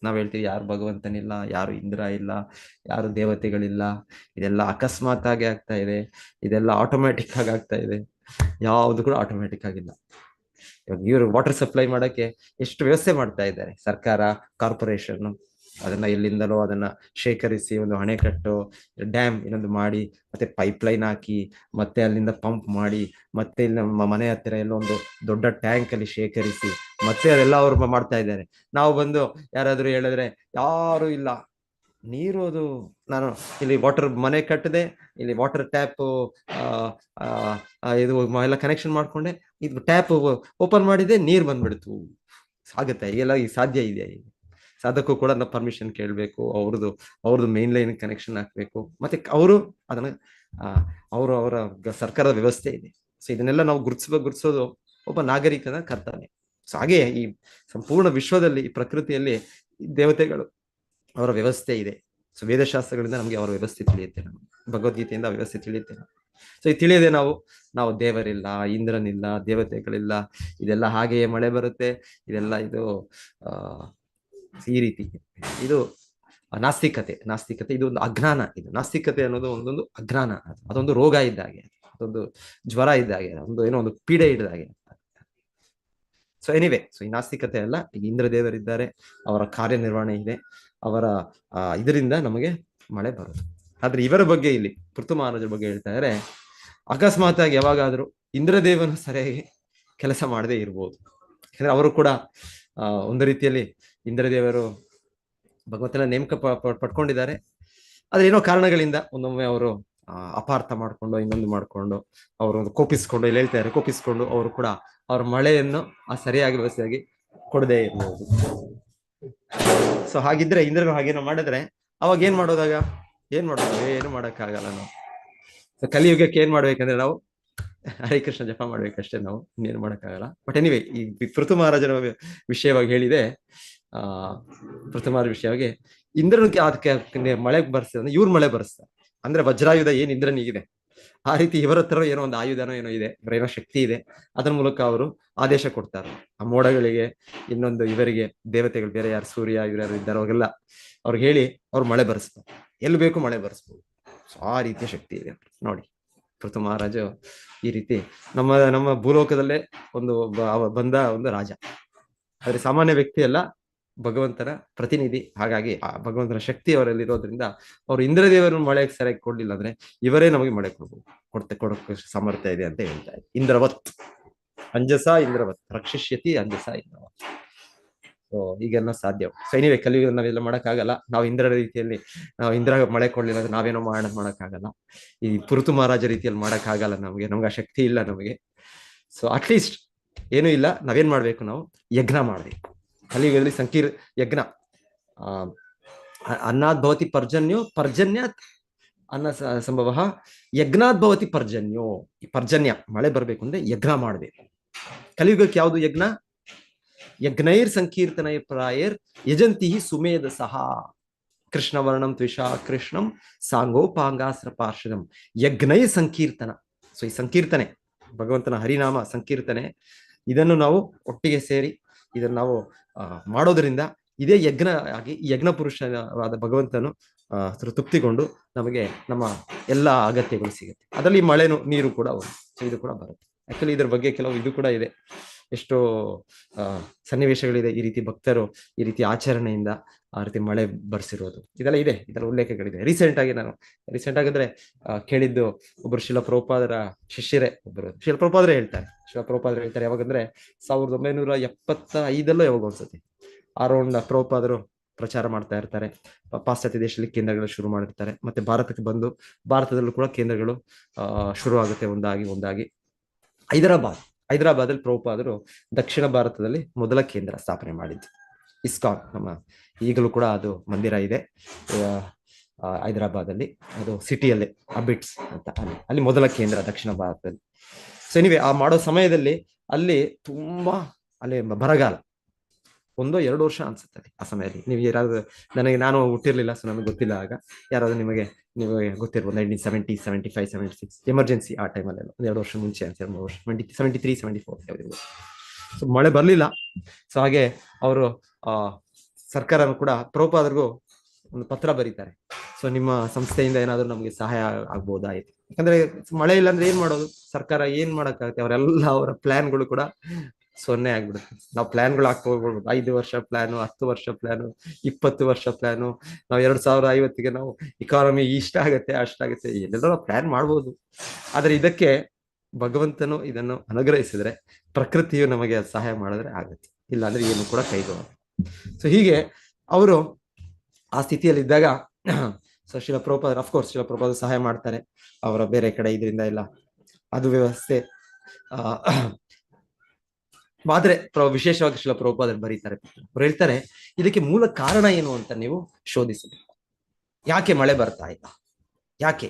ನಾವ್ ಹೇಳ್ತೀವಿ, ಯಾರು ಭಗವಂತನಿಲ್ಲ, ಯಾರು ಇಂದ್ರ ಇಲ್ಲ, ಯಾರು ದೇವತೆಗಳಿಲ್ಲ, ಇದೆಲ್ಲ ಅಕಸ್ಮಾತ್ ಆಗಿ ಆಗ್ತಾ ಇದೆ, ಇದೆಲ್ಲ ಆಟೋಮ್ಯಾಟಿಕ್ ಆಗಿ ಆಗ್ತಾ ಇದೆ. ಯಾವುದು ಕೂಡ ಆಟೋಮ್ಯಾಟಿಕ್ ಆಗಿಲ್ಲ. ಇವಾಗ ಇವರು ವಾಟರ್ ಸಪ್ಲೈ ಮಾಡಕ್ಕೆ ಎಷ್ಟು ವ್ಯವಸ್ಥೆ ಮಾಡ್ತಾ ಇದ್ದಾರೆ ಸರ್ಕಾರ, ಕಾರ್ಪೊರೇಷನ್. ಅದನ್ನ ಎಲ್ಲಿಂದಲೋ ಅದನ್ನ ಶೇಖರಿಸಿ ಒಂದು ಅಣೆಕಟ್ಟು, ಡ್ಯಾಮ್ ಇನ್ನೊಂದು ಮಾಡಿ, ಮತ್ತೆ ಪೈಪ್ ಲೈನ್ ಹಾಕಿ, ಮತ್ತೆ ಅಲ್ಲಿಂದ ಪಂಪ್ ಮಾಡಿ, ಮತ್ತೆ ಇಲ್ಲಿ ನಮ್ಮ ಮನೆ ಹತ್ತಿರ ಎಲ್ಲ ಒಂದು ದೊಡ್ಡ ಟ್ಯಾಂಕ್ ಅಲ್ಲಿ ಶೇಖರಿಸಿ, ಮತ್ತೆ ಅದೆಲ್ಲ ಅವ್ರು ಮಾಡ್ತಾ ಇದ್ದಾರೆ. ನಾವು ಬಂದು ಯಾರಾದ್ರೂ ಹೇಳಿದ್ರೆ ಯಾರು ಇಲ್ಲ, ನೀರು ಅದು ನಾನು ಇಲ್ಲಿ ವಾಟರ್ ಮನೆ ಕಟ್ಟದೆ, ಇಲ್ಲಿ ವಾಟರ್ ಟ್ಯಾಪ್ ಇದು ಎಲ್ಲ ಕನೆಕ್ಷನ್ ಮಾಡ್ಕೊಂಡೆ, ಇದು ಟ್ಯಾಪ್ ಓಪನ್ ಮಾಡಿದೆ, ನೀರ್ ಬಂದ್ಬಿಡ್ತು. ಆಗುತ್ತೆ? ಎಲ್ಲ ಈ ಸಾಧ್ಯ ಇದೆ? ಅದಕ್ಕೂ ಕೂಡ ನಾವು ಪರ್ಮಿಷನ್ ಕೇಳಬೇಕು, ಅವ್ರದ್ದು ಮೇನ್ ಲೈನ್ ಕನೆಕ್ಷನ್ ಹಾಕ್ಬೇಕು, ಮತ್ತೆ ಅವರು ಅದನ್ನ ಅವರ ಸರ್ಕಾರದ ವ್ಯವಸ್ಥೆ ಇದೆ. ಸೊ ಇದನ್ನೆಲ್ಲ ನಾವು ಗುರುತಿಸೋದು ಒಬ್ಬ ನಾಗರಿಕನ ಕರ್ತವ್ಯ. ಸೊ ಹಾಗೆ ಈ ಸಂಪೂರ್ಣ ವಿಶ್ವದಲ್ಲಿ, ಈ ಪ್ರಕೃತಿಯಲ್ಲಿ ದೇವತೆಗಳು, ಅವರ ವ್ಯವಸ್ಥೆ ಇದೆ. ಸೊ ವೇದಶಾಸ್ತ್ರಗಳಿಂದ ನಮಗೆ ಅವರ ವ್ಯವಸ್ಥೆ ತಿಳಿಯುತ್ತೆ, ನಮಗೆ ಭಗವದ್ಗೀತೆಯಿಂದ ವ್ಯವಸ್ಥೆ ತಿಳಿಯುತ್ತೆ. ಸೊ ಇದು ತಿಳಿಯದೆ ನಾವು ದೇವರಿಲ್ಲ, ಇಂದ್ರನಿಲ್ಲ, ದೇವತೆಗಳಿಲ್ಲ, ಇದೆಲ್ಲ ಹಾಗೆಯೇ ಮಳೆ ಬರುತ್ತೆ, ಇದೆಲ್ಲ ಇದು ಈ ರೀತಿ ಇದು ನಾಸ್ತಿಕತೆ ಇದು ಒಂದು ಅಜ್ಞಾನ. ಇದು ನಾಸ್ತಿಕತೆ ಅನ್ನೋದು ಒಂದೊಂದು ಅಜ್ಞಾನ, ಅದೊಂದು ರೋಗ ಇದ್ದಾಗೆ, ಅದೊಂದು ಜ್ವರ ಇದ್ದಾಗೆ, ಏನೋ ಒಂದು ಪೀಡೆ ಇದ್ದಾಗೆ. ಸೊ ಎನಿವೆ, ಸೊ ಈ ನಾಸ್ತಿಕತೆ ಅಲ್ಲ, ಈಗ ಇಂದ್ರ ದೇವರಿದ್ದಾರೆ, ಅವರ ಕಾರ್ಯನಿರ್ವಹಣೆ ಇದೆ, ಅವರ ಇದರಿಂದ ನಮಗೆ ಮಳೆ ಬರುತ್ತೆ. ಆದ್ರೆ ಇವರ ಬಗ್ಗೆ ಇಲ್ಲಿ ಪೃಥು ಮಹಾರಾಜರ ಬಗ್ಗೆ ಹೇಳ್ತಾ ಇದ್ದಾರೆ, ಅಕಸ್ಮಾತ್ ಆಗಿ ಯಾವಾಗಾದ್ರೂ ಇಂದ್ರದೇವನು ಸರಿಯಾಗಿ ಕೆಲಸ ಮಾಡದೇ ಇರ್ಬೋದು. ಯಾಕಂದ್ರೆ ಅವರು ಕೂಡ ಒಂದು ರೀತಿಯಲ್ಲಿ ಇಂದ್ರದೇವರು ಭಗವಂತನ ನೇಮಕ ಪಡ್ಕೊಂಡಿದ್ದಾರೆ. ಆದ್ರೆ ಏನೋ ಕಾರಣಗಳಿಂದ ಒಂದೊಮ್ಮೆ ಅವರು ಅಪಾರ್ಥ ಮಾಡ್ಕೊಂಡು, ಇನ್ನೊಂದು ಮಾಡ್ಕೊಂಡು, ಅವರು ಕೋಪಿಸ್ಕೊಂಡು, ಇಲ್ಲಿ ಹೇಳ್ತಾರೆ ಕೋಪಿಸ್ಕೊಂಡು, ಅವರು ಕೂಡ ಅವ್ರ ಮಳೆಯನ್ನು ಸರಿಯಾಗಿ ವ್ಯವಸ್ಥೆಯಾಗಿ ಕೊಡದೇ ಇರ್ಬೋದು. ಸೊ ಹಾಗಿದ್ರೆ ಇಂದ್ರನು ಹಾಗೇನೋ ಮಾಡಿದ್ರೆ ಅವಾಗ ಏನ್ ಮಾಡೋದು ಏನು ಮಾಡಕ್ಕಾಗಲ್ಲ ನಾವು. ಸೊ ಕಲಿಯುಗಕ್ಕೆ ಏನ್ ಮಾಡ್ಬೇಕಂದ್ರೆ ನಾವು ಹರೇ ಕೃಷ್ಣ ಜಪ ಮಾಡ್ಬೇಕಷ್ಟೇ, ನಾವು ಇನ್ನೇನು ಮಾಡಕ್ಕಾಗಲ್ಲ. ಬಟ್ ಎನಿವೆ, ಈ ಪೃಥು ಮಹಾರಾಜನ ವಿಷಯವಾಗಿ ಹೇಳಿದೆ, ಪೃಥು ಮಹಾರಾಜ ವಿಷಯವಾಗಿ ಇಂದ್ರನು ಅದಕ್ಕೆ ಮಳೆ ಬರ್ಸ್ತಾರೆ, ಇವ್ರು ಮಳೆ ಬರ್ಸ್ತಾರೆ. ಅಂದ್ರೆ ವಜ್ರಾಯುಧ ಏನ್ ಇಂದ್ರನಿಗಿದೆ, ಆ ರೀತಿ ಇವರ ಹತ್ರ ಏನೋ ಒಂದು ಆಯುಧನೋ ಏನೋ ಇದೆ, ಇವರೇನೋ ಶಕ್ತಿ ಇದೆ, ಅದರ ಮೂಲಕ ಅವರು ಆದೇಶ ಕೊಡ್ತಾರೆ ಆ ಮೋಡಗಳಿಗೆ, ಇನ್ನೊಂದು ಇವರಿಗೆ ದೇವತೆಗಳು ಬೇರೆ ಯಾರು ಸೂರ್ಯ ಇವರ್ಯಾರು ಇದ್ದಾರೋ ಅವ್ರಿಗೆಲ್ಲ ಅವ್ರಿಗೆ ಹೇಳಿ ಅವ್ರು ಮಳೆ ಬರ್ಸ್ತಾರೆ, ಎಲ್ಲಿ ಬೇಕು ಮಳೆ ಬರ್ಸ್ಬೋದು. ಸೊ ಆ ರೀತಿಯ ಶಕ್ತಿ ಇದೆ ನೋಡಿ. ಪೃಥು ಮಹಾರಾಜ ಈ ರೀತಿ ನಮ್ಮ ಭೂಲೋಕದಲ್ಲೇ ಬಂದ ಒಂದು ರಾಜ, ಆದ್ರೆ ಸಾಮಾನ್ಯ ವ್ಯಕ್ತಿ ಅಲ್ಲ, ಭಗವಂತನ ಪ್ರತಿನಿಧಿ. ಹಾಗಾಗಿ ಆ ಭಗವಂತನ ಶಕ್ತಿ ಅವರಲ್ಲಿರೋದ್ರಿಂದ ಅವರು ಇಂದ್ರದೇವರನ್ನು ಮಳೆ ಸರಿಯಾಗಿ ಕೊಡ್ಲಿಲ್ಲ ಅಂದ್ರೆ ಇವರೇ ನಮಗೆ ಮಳೆ ಕೊಡೋಕೆ ಸಾಮರ್ಥ್ಯ ಇದೆ ಅಂತ ಹೇಳ್ತಾ ಇದ್ದಾರೆ. ಇಂದ್ರವತ್ ಅಂಜಸ ಇಂದ್ರವತ್ ರಕ್ಷಿಷ್ಯತಿ ಅಂಜಸ ಇಂದ್ರವತ್. ಸೊ ಈಗೆಲ್ಲ ಸಾಧ್ಯ. ಸೊ ಎನಿವೆ, ಕಲಿಯುಗ ನಾವೆಲ್ಲ ಮಾಡಕ್ಕಾಗಲ್ಲ, ನಾವು ಇಂದ್ರ ರೀತಿಯಲ್ಲಿ ಇಂದ್ರ ಮಳೆ ಕೊಡ್ಲಿಲ್ಲ ಅಂದ್ರೆ ನಾವೇನೋ ಮಾಡಕ್ಕಾಗಲ್ಲ. ಈ ಪೃಥು ಮಹಾರಾಜ ರೀತಿಯಲ್ಲಿ ಮಾಡಕ್ಕಾಗಲ್ಲ, ನಮ್ಗೆ ಆ ಶಕ್ತಿ ಇಲ್ಲ ನಮಗೆ. ಸೊ ಅಟ್ಲೀಸ್ಟ್ ಏನೂ ಇಲ್ಲ, ನಾವೇನ್ ಮಾಡ್ಬೇಕು, ನಾವು ಯಜ್ಞ ಮಾಡ್ಬೇಕು. ಕಲಿಯುಗದಲ್ಲಿ ಯಜ್ಞ, ಅನ್ನಾದ್ ಭವತಿ ಪರ್ಜನ್ಯೋ ಪರ್ಜನ್ಯಾತ್ ಅನ್ನ ಸಂಭವ ಯಜ್ಞಾದ್ ಭವತಿ ಪರ್ಜನ್ಯೋ. ಈ ಪರ್ಜನ್ಯ ಮಳೆ ಬರ್ಬೇಕು ಅಂದ್ರೆ ಯಜ್ಞ ಮಾಡ್ಬೇಕು. ಕಲಿಯುಗಕ್ಕೆ ಯಾವುದು ಯಜ್ಞ? ಯಜ್ಞೈರ್ ಸಂಕೀರ್ತನೈ ಪ್ರಾಯರ್ ಯಜಂತಿ ಸುಮೇಧ ಸಹ ಕೃಷ್ಣವರ್ಣಂ ತ್ವಿಷಾ ಕೃಷ್ಣಂ ಸಾಂಗೋಪಾಂಗಾಸ್ರ ಪಾರ್ಷದಂ ಯಜ್ಞೈ ಸಂಕೀರ್ತನ. ಸೊ ಈ ಸಂಕೀರ್ತನೆ, ಭಗವಂತನ ಹರಿನಾಮ ಸಂಕೀರ್ತನೆ, ಇದನ್ನು ನಾವು ಒಟ್ಟಿಗೆ ಸೇರಿ ಇದನ್ನು ನಾವು ಮಾಡೋದ್ರಿಂದ ಇದೇ ಯಜ್ಞ ಆಗಿ ಯಜ್ಞ ಪುರುಷವಾದ ಭಗವಂತನು ತೃಪ್ತಿಗೊಂಡು ನಮಗೆ ನಮ್ಮ ಎಲ್ಲ ಅಗತ್ಯಗಳು ಸಿಗುತ್ತೆ. ಅದರಲ್ಲಿ ಮಳೆನು ನೀರು ಕೂಡ ಇದು ಕೂಡ ಬರುತ್ತೆ. ಆಕ್ಚುಲಿ ಇದ್ರ ಬಗ್ಗೆ ಕೆಲವು ಇದು ಕೂಡ ಇದೆ, ಎಷ್ಟೋ ಸನ್ನಿವೇಶಗಳಿದೆ, ಈ ರೀತಿ ಭಕ್ತರು ಈ ರೀತಿ ಆಚರಣೆಯಿಂದ ಆ ರೀತಿ ಮಳೆ ಬರ್ಸಿರೋದು, ಇದೆಲ್ಲ ಇದೆ, ಇದರ ಉಲ್ಲೇಖಗಳಿದೆ. ರೀಸೆಂಟ್ ಆಗಿದ್ರೆ ಕೇಳಿದ್ದು ಒಬ್ಬರು ಶಿಲ ಪ್ರಭುಪಾದರ ಶಿಷ್ಯರೇ, ಶಿಲ ಪ್ರಭುಪಾದರೇ ಹೇಳ್ತಾರೆ ಯಾವಾಗಂದ್ರೆ 1975 ಯಾವಾಗ ಅನ್ಸುತ್ತೆ, ಅರೌಂಡ್ ಪ್ರಭುಪಾದರು ಪ್ರಚಾರ ಮಾಡ್ತಾ ಇರ್ತಾರೆ, ಪಾಶ್ಚಾತ್ಯ ದೇಶದಲ್ಲಿ ಕೇಂದ್ರಗಳು ಶುರು ಮಾಡಿರ್ತಾರೆ, ಮತ್ತೆ ಭಾರತಕ್ಕೆ ಬಂದು ಭಾರತದಲ್ಲೂ ಕೂಡ ಕೇಂದ್ರಗಳು ಶುರು ಆಗುತ್ತೆ ಒಂದಾಗಿ. ಹೈದರಾಬಾದಲ್ಲಿ ಪ್ರಭುಪಾದರು ದಕ್ಷಿಣ ಭಾರತದಲ್ಲಿ ಮೊದಲ ಕೇಂದ್ರ ಸ್ಥಾಪನೆ ಮಾಡಿದ್ದು ಇಸ್ಕಾನ್. ನಮ್ಮ ಈಗಲೂ ಕೂಡ ಅದು ಮಂದಿರ ಇದೆ ಹೈದರಾಬಾದಲ್ಲಿ, ಅದು ಸಿಟಿಯಲ್ಲೇ ಅಬಿಟ್ಸ್ ಅಂತ, ಅಲ್ಲಿ ಮೊದಲ ಕೇಂದ್ರ ದಕ್ಷಿಣ ಭಾರತದಲ್ಲಿ. ಸೊ ಎನಿವೆ, ಆ ಮಾಡೋ ಸಮಯದಲ್ಲಿ ಅಲ್ಲಿ ತುಂಬಾ ಬರಗಾಲ, 1-2 ವರ್ಷ ಅನ್ಸುತ್ತದೆ ಆ ಸಮಯದಲ್ಲಿ. ನೀವು ಯಾರಾದ್ರೂ, ನಾನು ಹುಟ್ಟಿರ್ಲಿಲ್ಲ, ಸೊ ನನಗೆ ಗೊತ್ತಿಲ್ಲ, ಆಗ ಯಾರಾದ್ರೂ ನಿಮಗೆ ಗೊತ್ತಿರ್ಬೋದು, 1970, 75, 76 ಎಮರ್ಜೆನ್ಸಿ ಆ ಟೈಮಲ್ಲೆಲ್ಲ 1-2 ವರ್ಷ ಮುಂಚೆ ಅಂತ, 3 ವರ್ಷ 73, 74 ಯಾವ್ದಿರ್ಬೋದು. ಸೊ ಮಳೆ ಬರ್ಲಿಲ್ಲ. ಸೊ ಹಾಗೆ ಅವರು ಸರ್ಕಾರ ಕೂಡ ಪ್ರಭುಪಾದರಿಗೂ ಒಂದು ಪತ್ರ ಬರೀತಾರೆ, ಸೊ ನಿಮ್ಮ ಸಂಸ್ಥೆಯಿಂದ ಏನಾದ್ರು ನಮ್ಗೆ ಸಹಾಯ ಆಗ್ಬೋದಾ. ಯಾಕಂದ್ರೆ ಮಳೆ ಇಲ್ಲ ಅಂದ್ರೆ ಏನ್ ಮಾಡೋದು, ಸರ್ಕಾರ ಏನ್ ಮಾಡಕ್ಕಾಗುತ್ತೆ, ಅವರ ಪ್ಲಾನ್ಗಳು ಕೂಡ ಸೊನ್ನೆ ಆಗ್ಬಿಡುತ್ತೆ. ನಾವು ಪ್ಲಾನ್ಗಳು ಹಾಕಿ ಹೋಗ್ಬೋದು, 5 ವರ್ಷ ಪ್ಲಾನು, 10 ವರ್ಷ ಪ್ಲಾನು, 20 ವರ್ಷ ಪ್ಲಾನು, ನಾವು 2050ಗೆ ನಾವು ಇಕಾನಮಿ ಇಷ್ಟ ಆಗುತ್ತೆ ಅಷ್ಟಾಗುತ್ತೆ, ಎಲ್ಲೆಲ್ಲೋ ನಾವು ಪ್ಲಾನ್ ಮಾಡ್ಬೋದು. ಆದ್ರೆ ಇದಕ್ಕೆ ಭಗವಂತನು ಇದನ್ನು ಅನುಗ್ರಹಿಸಿದ್ರೆ, ಪ್ರಕೃತಿಯು ನಮಗೆ ಸಹಾಯ ಮಾಡಿದ್ರೆ ಆಗುತ್ತೆ, ಇಲ್ಲ ಅಂದ್ರೆ ಏನು ಕೂಡ ಕೈಗೊಳ್ಳೋದು. ಸೊ ಹೀಗೆ ಅವರು ಆ ಸ್ಥಿತಿಯಲ್ಲಿ ಇದ್ದಾಗ ಸೊ ಶಿಲ ಪ್ರಭುಪಾದರು, ಅಫ್ಕೋರ್ಸ್ ಶಿಲ ಪ್ರಭುಪಾದರು ಸಹಾಯ ಮಾಡ್ತಾರೆ, ಅವರ ಬೇರೆ ಕಡೆ ಇದರಿಂದ ಎಲ್ಲ ಅದು ವ್ಯವಸ್ಥೆ ಆದ್ರೆ ವಿಶೇಷವಾಗಿ ಶ್ರೀಲ ಪ್ರಭುಪಾದರು ಬರೀತಾರೆ, ಅವ್ರು ಹೇಳ್ತಾರೆ ಇದಕ್ಕೆ ಮೂಲ ಕಾರಣ ಏನು ಅಂತ ನೀವು ಶೋಧಿಸಬೇಕು. ಯಾಕೆ ಮಳೆ ಬರ್ತಾ ಇಲ್ಲ, ಯಾಕೆ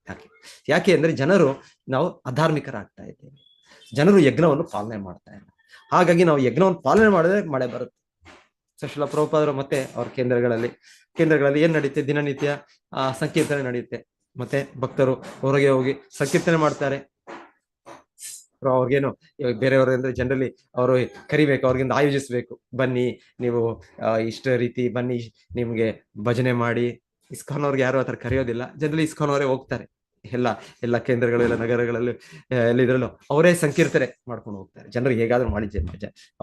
ಯಾಕೆ ಯಾಕೆ ಅಂದ್ರೆ ಜನರು ನಾವು ಅಧಾರ್ಮಿಕರಾಗ್ತಾ ಇದ್ದೇವೆ, ಜನರು ಯಜ್ಞವನ್ನು ಪಾಲನೆ ಮಾಡ್ತಾ ಇಲ್ಲ. ಹಾಗಾಗಿ ನಾವು ಯಜ್ಞವನ್ನು ಪಾಲನೆ ಮಾಡಿದ್ರೆ ಮಳೆ ಬರುತ್ತೆ. ಸೊ ಶ್ರೀಲ ಪ್ರಭುಪಾದರು ಮತ್ತೆ ಅವ್ರ ಕೇಂದ್ರಗಳಲ್ಲಿ ಏನ್ ನಡೆಯುತ್ತೆ, ದಿನನಿತ್ಯ ಸಂಕೀರ್ತನೆ ನಡೆಯುತ್ತೆ. ಮತ್ತೆ ಭಕ್ತರು ಹೊರಗೆ ಹೋಗಿ ಸಂಕೀರ್ತನೆ ಮಾಡ್ತಾರೆ. ಅವ್ರಿಗೇನು ಬೇರೆಯವರು ಅಂದ್ರೆ ಜನರಲಿ ಅವರು ಕರಿಬೇಕು, ಅವ್ರಿಗಿಂದ ಆಯೋಜಿಸ್ಬೇಕು, ಬನ್ನಿ ನೀವು ಇಷ್ಟ ರೀತಿ ಬನ್ನಿ ನಿಮ್ಗೆ ಭಜನೆ ಮಾಡಿ. ಇಸ್ಕಾನ್ ಅವ್ರಿಗೆ ಯಾರು ಆತರ ಕರೆಯೋದಿಲ್ಲ, ಜನರಲಿ ಇಸ್ಕಾನ್ ಅವರೇ ಹೋಗ್ತಾರೆ. ಎಲ್ಲ ಕೇಂದ್ರಗಳು, ಎಲ್ಲ ನಗರಗಳಲ್ಲಿ ಎಲ್ಲಿದ್ರಲ್ಲೂ ಅವರೇ ಸಂಕೀರ್ತನೆ ಮಾಡ್ಕೊಂಡು ಹೋಗ್ತಾರೆ. ಜನರು ಹೇಗಾದ್ರೂ ಮಾಡಿ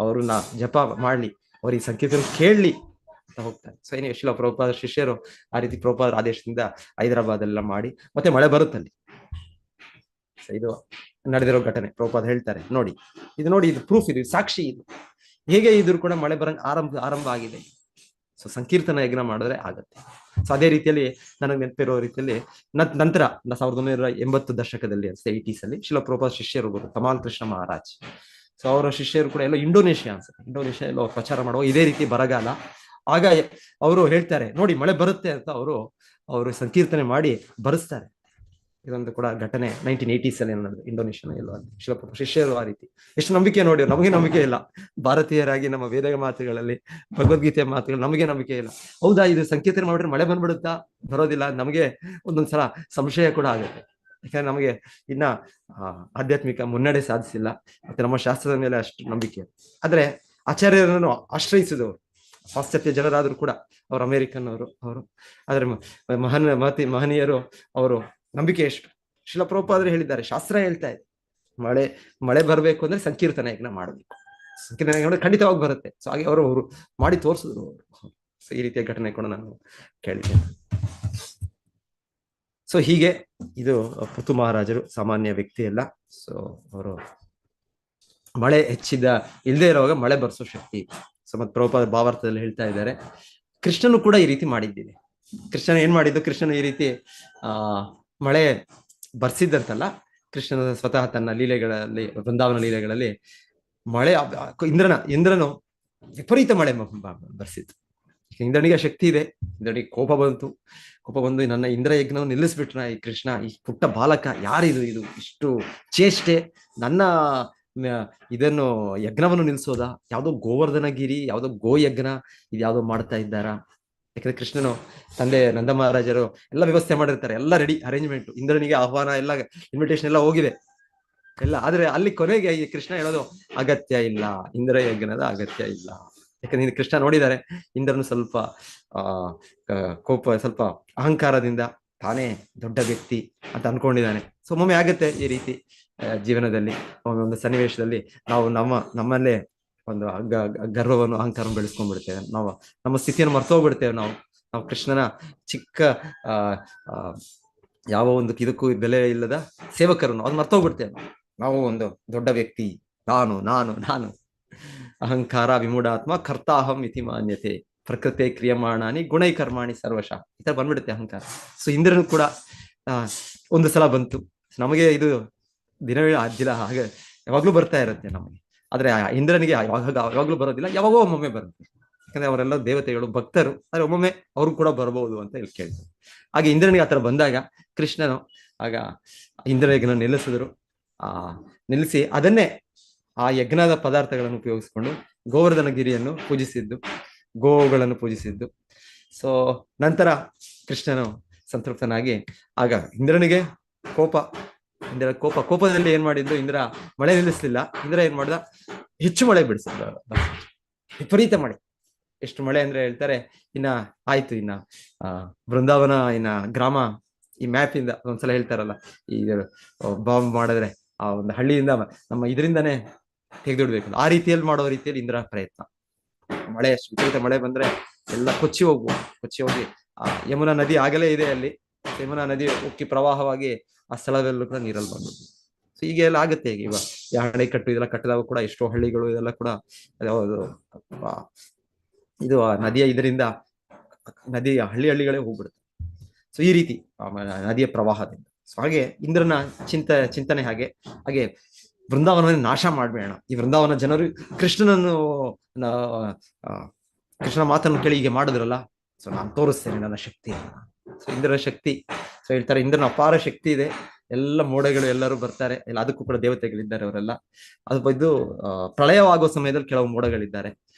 ಅವ್ರನ್ನ ಜಪ ಮಾಡ್ಲಿ, ಅವ್ರಿಗೆ ಸಂಕೀರ್ತನೆ ಕೇಳಲಿ ಅಂತ ಹೋಗ್ತಾರೆ. ಸೊ ಏನೇ ಶ್ರೀಲ ಪ್ರಭುಪಾದ ಶಿಷ್ಯರು ಆ ರೀತಿ ಪ್ರಭುಪಾದರ ಆದೇಶದಿಂದ ಹೈದರಾಬಾದ್ ಎಲ್ಲ ಮಾಡಿ ಮತ್ತೆ ಮಳೆ ಬರುತ್ತಲ್ಲಿ. ಇದು ನಡೆದಿರೋ ಘಟನೆ. ಪ್ರಭುಪಾದ ಹೇಳ್ತಾರೆ ನೋಡಿ, ಇದು ಪ್ರೂಫ್, ಇದು ಸಾಕ್ಷಿ, ಇದು ಹೇಗೆ ಇದ್ರು ಕೂಡ ಮಳೆ ಬರಂಗ್ ಆರಂಭ ಆಗಿದೆ. ಸೊ ಸಂಕೀರ್ತನ ಯಜ್ಞ ಮಾಡಿದ್ರೆ ಆಗತ್ತೆ. ಸೊ ಅದೇ ರೀತಿಯಲ್ಲಿ ನನಗೆ ನೆನಪಿರೋ ರೀತಿಯಲ್ಲಿ ನಂತರ 1980 ದಶಕದಲ್ಲಿ ಅನ್ಸುತ್ತೆ, 80s ಅಲ್ಲಿ ಶ್ರೀಲ ಪ್ರಭುಪಾದ ಶಿಷ್ಯರು ಕಮಾಲ್ ಕೃಷ್ಣ ಮಹಾರಾಜ್. ಸೊ ಅವರ ಶಿಷ್ಯರು ಕೂಡ ಎಲ್ಲ ಇಂಡೋನೇಷ್ಯಾ ಎಲ್ಲ ಪ್ರಚಾರ ಮಾಡುವ ಇದೇ ರೀತಿ ಬರಗಾಲ. ಆಗ ಅವರು ಹೇಳ್ತಾರೆ ನೋಡಿ ಮಳೆ ಬರುತ್ತೆ ಅಂತ ಅವರು ಸಂಕೀರ್ತನೆ ಮಾಡಿ ಬರೆಸ್ತಾರೆ. ಇದೊಂದು ಕೂಡ ಘಟನೆ 1980s ಅಲ್ಲಿ ನಡೆದು ಇಂಡೋನೇಷ್ಯಾನ ಎಲ್ಲ ಶ್ರೀಲ ಶಿಷ್ಯರು ಆ ರೀತಿ. ಎಷ್ಟು ನಂಬಿಕೆ ನೋಡಿ, ನಮಗೆ ನಂಬಿಕೆ ಇಲ್ಲ ಭಾರತೀಯರಾಗಿ, ನಮ್ಮ ವೇದ ಮಾತುಗಳಲ್ಲಿ ಭಗವದ್ಗೀತೆಯ ಮಾತುಗಳು ನಮಗೆ ನಂಬಿಕೆ ಇಲ್ಲ. ಹೌದಾ, ಇದು ಸಂಕೀರ್ತನೆ ಮಾಡಿದ್ರೆ ಮಳೆ ಬಂದ್ಬಿಡುತ್ತಾ, ಬರೋದಿಲ್ಲ, ನಮಗೆ ಒಂದೊಂದ್ಸಲ ಸಂಶಯ ಕೂಡ ಆಗುತ್ತೆ. ಯಾಕಂದ್ರೆ ನಮಗೆ ಇನ್ನ ಆಧ್ಯಾತ್ಮಿಕ ಮುನ್ನಡೆ ಸಾಧಿಸಿಲ್ಲ, ಮತ್ತೆ ನಮ್ಮ ಶಾಸ್ತ್ರದ ಮೇಲೆ ಅಷ್ಟು ನಂಬಿಕೆ. ಆದ್ರೆ ಆಚಾರ್ಯರನ್ನು ಆಶ್ರಯಿಸಿದವರು ಪಾಶ್ಚಾತ್ಯ ಜನರಾದ್ರೂ ಕೂಡ, ಅವರು ಅಮೆರಿಕನ್ ಅವರು ಆದ್ರೆ ಮಹನೀಯರು, ಅವರು ನಂಬಿಕೆ ಎಷ್ಟು. ಶ್ರೀಲ ಪ್ರಭುಪಾದರು ಹೇಳಿದ್ದಾರೆ, ಶಾಸ್ತ್ರ ಹೇಳ್ತಾ ಇದೆ ಮಳೆ ಬರಬೇಕು ಅಂದ್ರೆ ಸಂಕೀರ್ತನ ಯಜ್ಞ ಮಾಡಬೇಕು, ಸಂಕೀರ್ತನ ಯಜ್ಞ ಖಂಡಿತವಾಗಿ ಬರುತ್ತೆ. ಸೊ ಹಾಗೆ ಅವರು ಮಾಡಿ ತೋರಿಸಿದ್ರು ಅವರು. ಸೊ ಈ ರೀತಿಯ ಘಟನೆ ಕೂಡ ನಾನು ಕೇಳಿದ್ದೇನೆ. ಸೊ ಹೀಗೆ ಇದು ಪುತು ಮಹಾರಾಜರು ಸಾಮಾನ್ಯ ವ್ಯಕ್ತಿ ಅಲ್ಲ. ಸೊ ಅವರು ಮಳೆ ಇಲ್ಲದೆ ಇರುವಾಗ ಮಳೆ ಬರ್ಸೋ ಶಕ್ತಿ. ಸೊ ಮತ್ತೆ ಪ್ರಭುಪಾದ ಭಾವಾರ್ಥದಲ್ಲಿ ಹೇಳ್ತಾ ಇದ್ದಾರೆ, ಕೃಷ್ಣನು ಕೂಡ ಈ ರೀತಿ ಮಾಡಿದ್ದೀನಿ. ಕೃಷ್ಣನ ಏನ್ ಮಾಡಿದ್ದು, ಕೃಷ್ಣನು ಈ ರೀತಿ ಮಳೆ ಬರ್ಸಿದ್ದಂತಲ್ಲ, ಕೃಷ್ಣನ ಸ್ವತಃ ತನ್ನ ಲೀಲೆಗಳಲ್ಲಿ, ವೃಂದಾವನ ಲೀಲೆಗಳಲ್ಲಿ ಮಳೆ ಇಂದ್ರನು ವಿಪರೀತ ಮಳೆ ಬರ್ಸಿತ್ತು. ಇಂದ್ರನಿಗೆ ಶಕ್ತಿ ಇದೆ, ಇಂದ್ರನಿಗೆ ಕೋಪ ಬಂದು ನನ್ನ ಇಂದ್ರ ಯಜ್ಞವನ್ನು ನಿಲ್ಲಿಸ್ಬಿಟ್ನ ಈ ಕೃಷ್ಣ, ಈ ಪುಟ್ಟ ಬಾಲಕ, ಯಾರಿದು, ಇದು ಇಷ್ಟು ಚೇಷ್ಟೆ, ನನ್ನ ಇದನ್ನು ಯಜ್ಞವನ್ನು ನಿಲ್ಸೋದಾ, ಯಾವ್ದೋ ಗೋವರ್ಧನಗಿರಿ, ಯಾವ್ದೋ ಗೋ ಯಜ್ಞ, ಇದು ಯಾವ್ದೋ ಮಾಡ್ತಾ ಇದ್ದಾರಾ. ಯಾಕಂದ್ರೆ ಕೃಷ್ಣನು ತಂದೆ ನಂದ ಮಹಾರಾಜರು ಎಲ್ಲ ವ್ಯವಸ್ಥೆ ಮಾಡಿರ್ತಾರೆ, ಎಲ್ಲ ರೆಡಿ ಅರೇಂಜ್ಮೆಂಟ್, ಇಂದ್ರನಿಗೆ ಆಹ್ವಾನ ಎಲ್ಲ, ಇನ್ವಿಟೇಷನ್ ಎಲ್ಲ ಹೋಗಿದೆ ಎಲ್ಲ. ಆದ್ರೆ ಅಲ್ಲಿ ಕೊನೆಗೆ ಈ ಕೃಷ್ಣ ಹೇಳೋದು, ಅಗತ್ಯ ಇಲ್ಲ, ಇಂದ್ರ ಯಜ್ಞದ ಅಗತ್ಯ ಇಲ್ಲ. ಯಾಕಂದ್ರೆ ಕೃಷ್ಣ ನೋಡಿದ್ದಾರೆ ಇಂದ್ರನು ಸ್ವಲ್ಪ ಕೋಪ, ಸ್ವಲ್ಪ ಅಹಂಕಾರದಿಂದ ತಾನೇ ದೊಡ್ಡ ವ್ಯಕ್ತಿ ಅಂತ ಅನ್ಕೊಂಡಿದ್ದಾನೆ. ಸೊ ಒಮ್ಮೊಮ್ಮೆ ಆಗತ್ತೆ ಈ ರೀತಿ ಜೀವನದಲ್ಲಿ, ಒಂದು ಸನ್ನಿವೇಶದಲ್ಲಿ ನಾವು ನಮ್ಮಲ್ಲೇ ಒಂದು ಗರ್ವವನ್ನು, ಅಹಂಕಾರವನ್ನು ಬೆಳೆಸ್ಕೊಂಡ್ಬಿಡ್ತೇವೆ. ನಮ್ಮ ಸ್ಥಿತಿಯನ್ನು ಮರ್ತೋಗ್ಬಿಡ್ತೇವೆ. ನಾವು ಕೃಷ್ಣನ ಚಿಕ್ಕ ಯಾವ ಒಂದು ಇದಕ್ಕೂ ಬೆಲೆ ಇಲ್ಲದ ಸೇವಕರನ್ನು ಅದು ಮರ್ತೋಗ್ಬಿಡ್ತೇವೆ. ನಾವು ಒಂದು ದೊಡ್ಡ ವ್ಯಕ್ತಿ, ನಾನು ಅಹಂಕಾರ ವಿಮೂಢಾತ್ಮ ಕರ್ತಾಹಂ ಇತಿ ಮಾನ್ಯತೆ ಪ್ರಕೃತಿ ಕ್ರಿಯಮಾಣಾನಿ ಗುಣೈ ಕರ್ಮಾಣಿ ಸರ್ವಶಃ, ಈ ತರ ಬಂದ್ಬಿಡುತ್ತೆ ಅಹಂಕಾರ. ಸೊ ಇಂದ್ರನು ಕೂಡ ಒಂದು ಸಲ ಬಂತು. ನಮಗೆ ಇದು ದಿನವೇ ಆಜ್ಜಿಲ್ಲ, ಹಾಗೆ ಯಾವಾಗ್ಲೂ ಬರ್ತಾ ಇರುತ್ತೆ ನಮಗೆ. ಆದ್ರೆ ಇಂದ್ರನಿಗೆ ಯಾವಾಗ್ಲೂ ಬರೋದಿಲ್ಲ, ಯಾವಾಗೋ ಒಮ್ಮೊಮ್ಮೆ ಬರುತ್ತೆ. ಯಾಕಂದ್ರೆ ಅವರೆಲ್ಲ ದೇವತೆಗಳು, ಭಕ್ತರು, ಆದ್ರೆ ಒಮ್ಮೊಮ್ಮೆ ಅವ್ರು ಕೂಡ ಬರಬಹುದು ಅಂತ ಇಲ್ಲಿ ಕೇಳ್ತಾರೆ. ಹಾಗೆ ಇಂದ್ರನಿಗೆ ಆತರ ಬಂದಾಗ ಕೃಷ್ಣನು ಆಗ ಇಂದ್ರ ಯಜ್ಞ ನಿಲ್ಲಿಸಿ ಅದನ್ನೇ ಆ ಯಜ್ಞದ ಪದಾರ್ಥಗಳನ್ನು ಉಪಯೋಗಿಸ್ಕೊಂಡು ಗೋವರ್ಧನಗಿರಿಯನ್ನು ಪೂಜಿಸಿದ್ದು, ಗೋವುಗಳನ್ನು ಪೂಜಿಸಿದ್ದು. ಸೊ ನಂತರ ಕೃಷ್ಣನು ಸಂತೃಪ್ತನಾಗಿ, ಆಗ ಇಂದ್ರನಿಗೆ ಕೋಪದಲ್ಲಿ ಏನ್ ಮಾಡಿದ್ದು, ಇಂದ್ರ ಮಳೆ ನಿಲ್ಲಿಸ್ಲಿಲ್ಲ. ಇಂದ್ರ ಏನ್ ಮಾಡ್ದ, ಹೆಚ್ಚು ಮಳೆ ಬಿಡಿಸಿದ, ವಿಪರೀತ ಮಳೆ. ಎಷ್ಟು ಮಳೆ ಅಂದ್ರೆ ಹೇಳ್ತಾರೆ, ಆಯ್ತು ಬೃಂದಾವನ ಗ್ರಾಮ ಈ ಮ್ಯಾಪ್ ಇಂದ ಒಂದ್ಸಲ ಹೇಳ್ತಾರಲ್ಲ, ಈ ಬಾಂಬ್ ಮಾಡಿದ್ರೆ ಆ ಒಂದು ಹಳ್ಳಿಯಿಂದ ನಮ್ಮ ಇದರಿಂದಾನೇ ತೆಗೆದಿಡ್ಬೇಕು, ಆ ರೀತಿಯಲ್ಲಿ ಮಾಡೋ ರೀತಿಯಲ್ಲಿ ಇಂದ್ರ ಪ್ರಯತ್ನ. ಮಳೆ ಅಷ್ಟು ವಿಪರೀತ ಮಳೆ ಬಂದ್ರೆ ಎಲ್ಲ ಕೊಚ್ಚಿ ಹೋಗಿ ಯಮುನಾ ನದಿ ಆಗಲೇ ಇದೆ ಅಲ್ಲಿ. ಯಮುನಾ ನದಿ ಉಕ್ಕಿ ಪ್ರವಾಹವಾಗಿ ಆ ಸ್ಥಳದಲ್ಲೂ ಕೂಡ ನೀರಲ್ಲಿ ಬಂದ್ಬಿಟ್ಟು. ಸೊ ಹೀಗೆ ಎಲ್ಲ ಆಗುತ್ತೆ. ಈಗ ಯಾವ ಅಣೆಕಟ್ಟು ಇದೆಲ್ಲ ಕಟ್ಟಿದಾಗ ಕೂಡ ಎಷ್ಟೋ ಹಳ್ಳಿಗಳು ಇದೆಲ್ಲ ಕೂಡ ಇದು ನದಿಯ ಇದರಿಂದ ನದಿಯ ಹಳ್ಳಿಗಳೇ ಹೋಗ್ಬಿಡುತ್ತೆ. ಸೊ ಈ ರೀತಿ ನದಿಯ ಪ್ರವಾಹದಿಂದ. ಸೊ ಹಾಗೆ ಇಂದ್ರನ ಚಿಂತನೆ ಹಾಗೆ ವೃಂದಾವನವನ್ನು ನಾಶ ಮಾಡಬೇಡ. ಈ ವೃಂದಾವನ ಜನರು ಕೃಷ್ಣನನ್ನು ಕೃಷ್ಣ ಮಾತನ್ನು ಕೇಳಿ ಹೀಗೆ ಮಾಡಿದ್ರಲ್ಲ, ಸೊ ನಾನು ತೋರಿಸ್ತೇನೆ ನನ್ನ ಶಕ್ತಿ. ಸೊ ಇಂದ್ರನ ಶಕ್ತಿ, ಸೊ ಹೇಳ್ತಾರೆ ಇಂದ್ರನ ಅಪಾರ ಶಕ್ತಿ ಇದೆ, ಎಲ್ಲ ಮೋಡಗಳು ಎಲ್ಲರೂ ಬರ್ತಾರೆ, ಎಲ್ಲ ಅದಕ್ಕೂ ಕೂಡ ದೇವತೆಗಳಿದ್ದಾರೆ ಅವರೆಲ್ಲ. ಅದು ಇದು ಪ್ರಳಯವಾಗುವ ಸಮಯದಲ್ಲಿ ಕೆಲವು ಮೋಡಗಳಿದ್ದಾರೆ,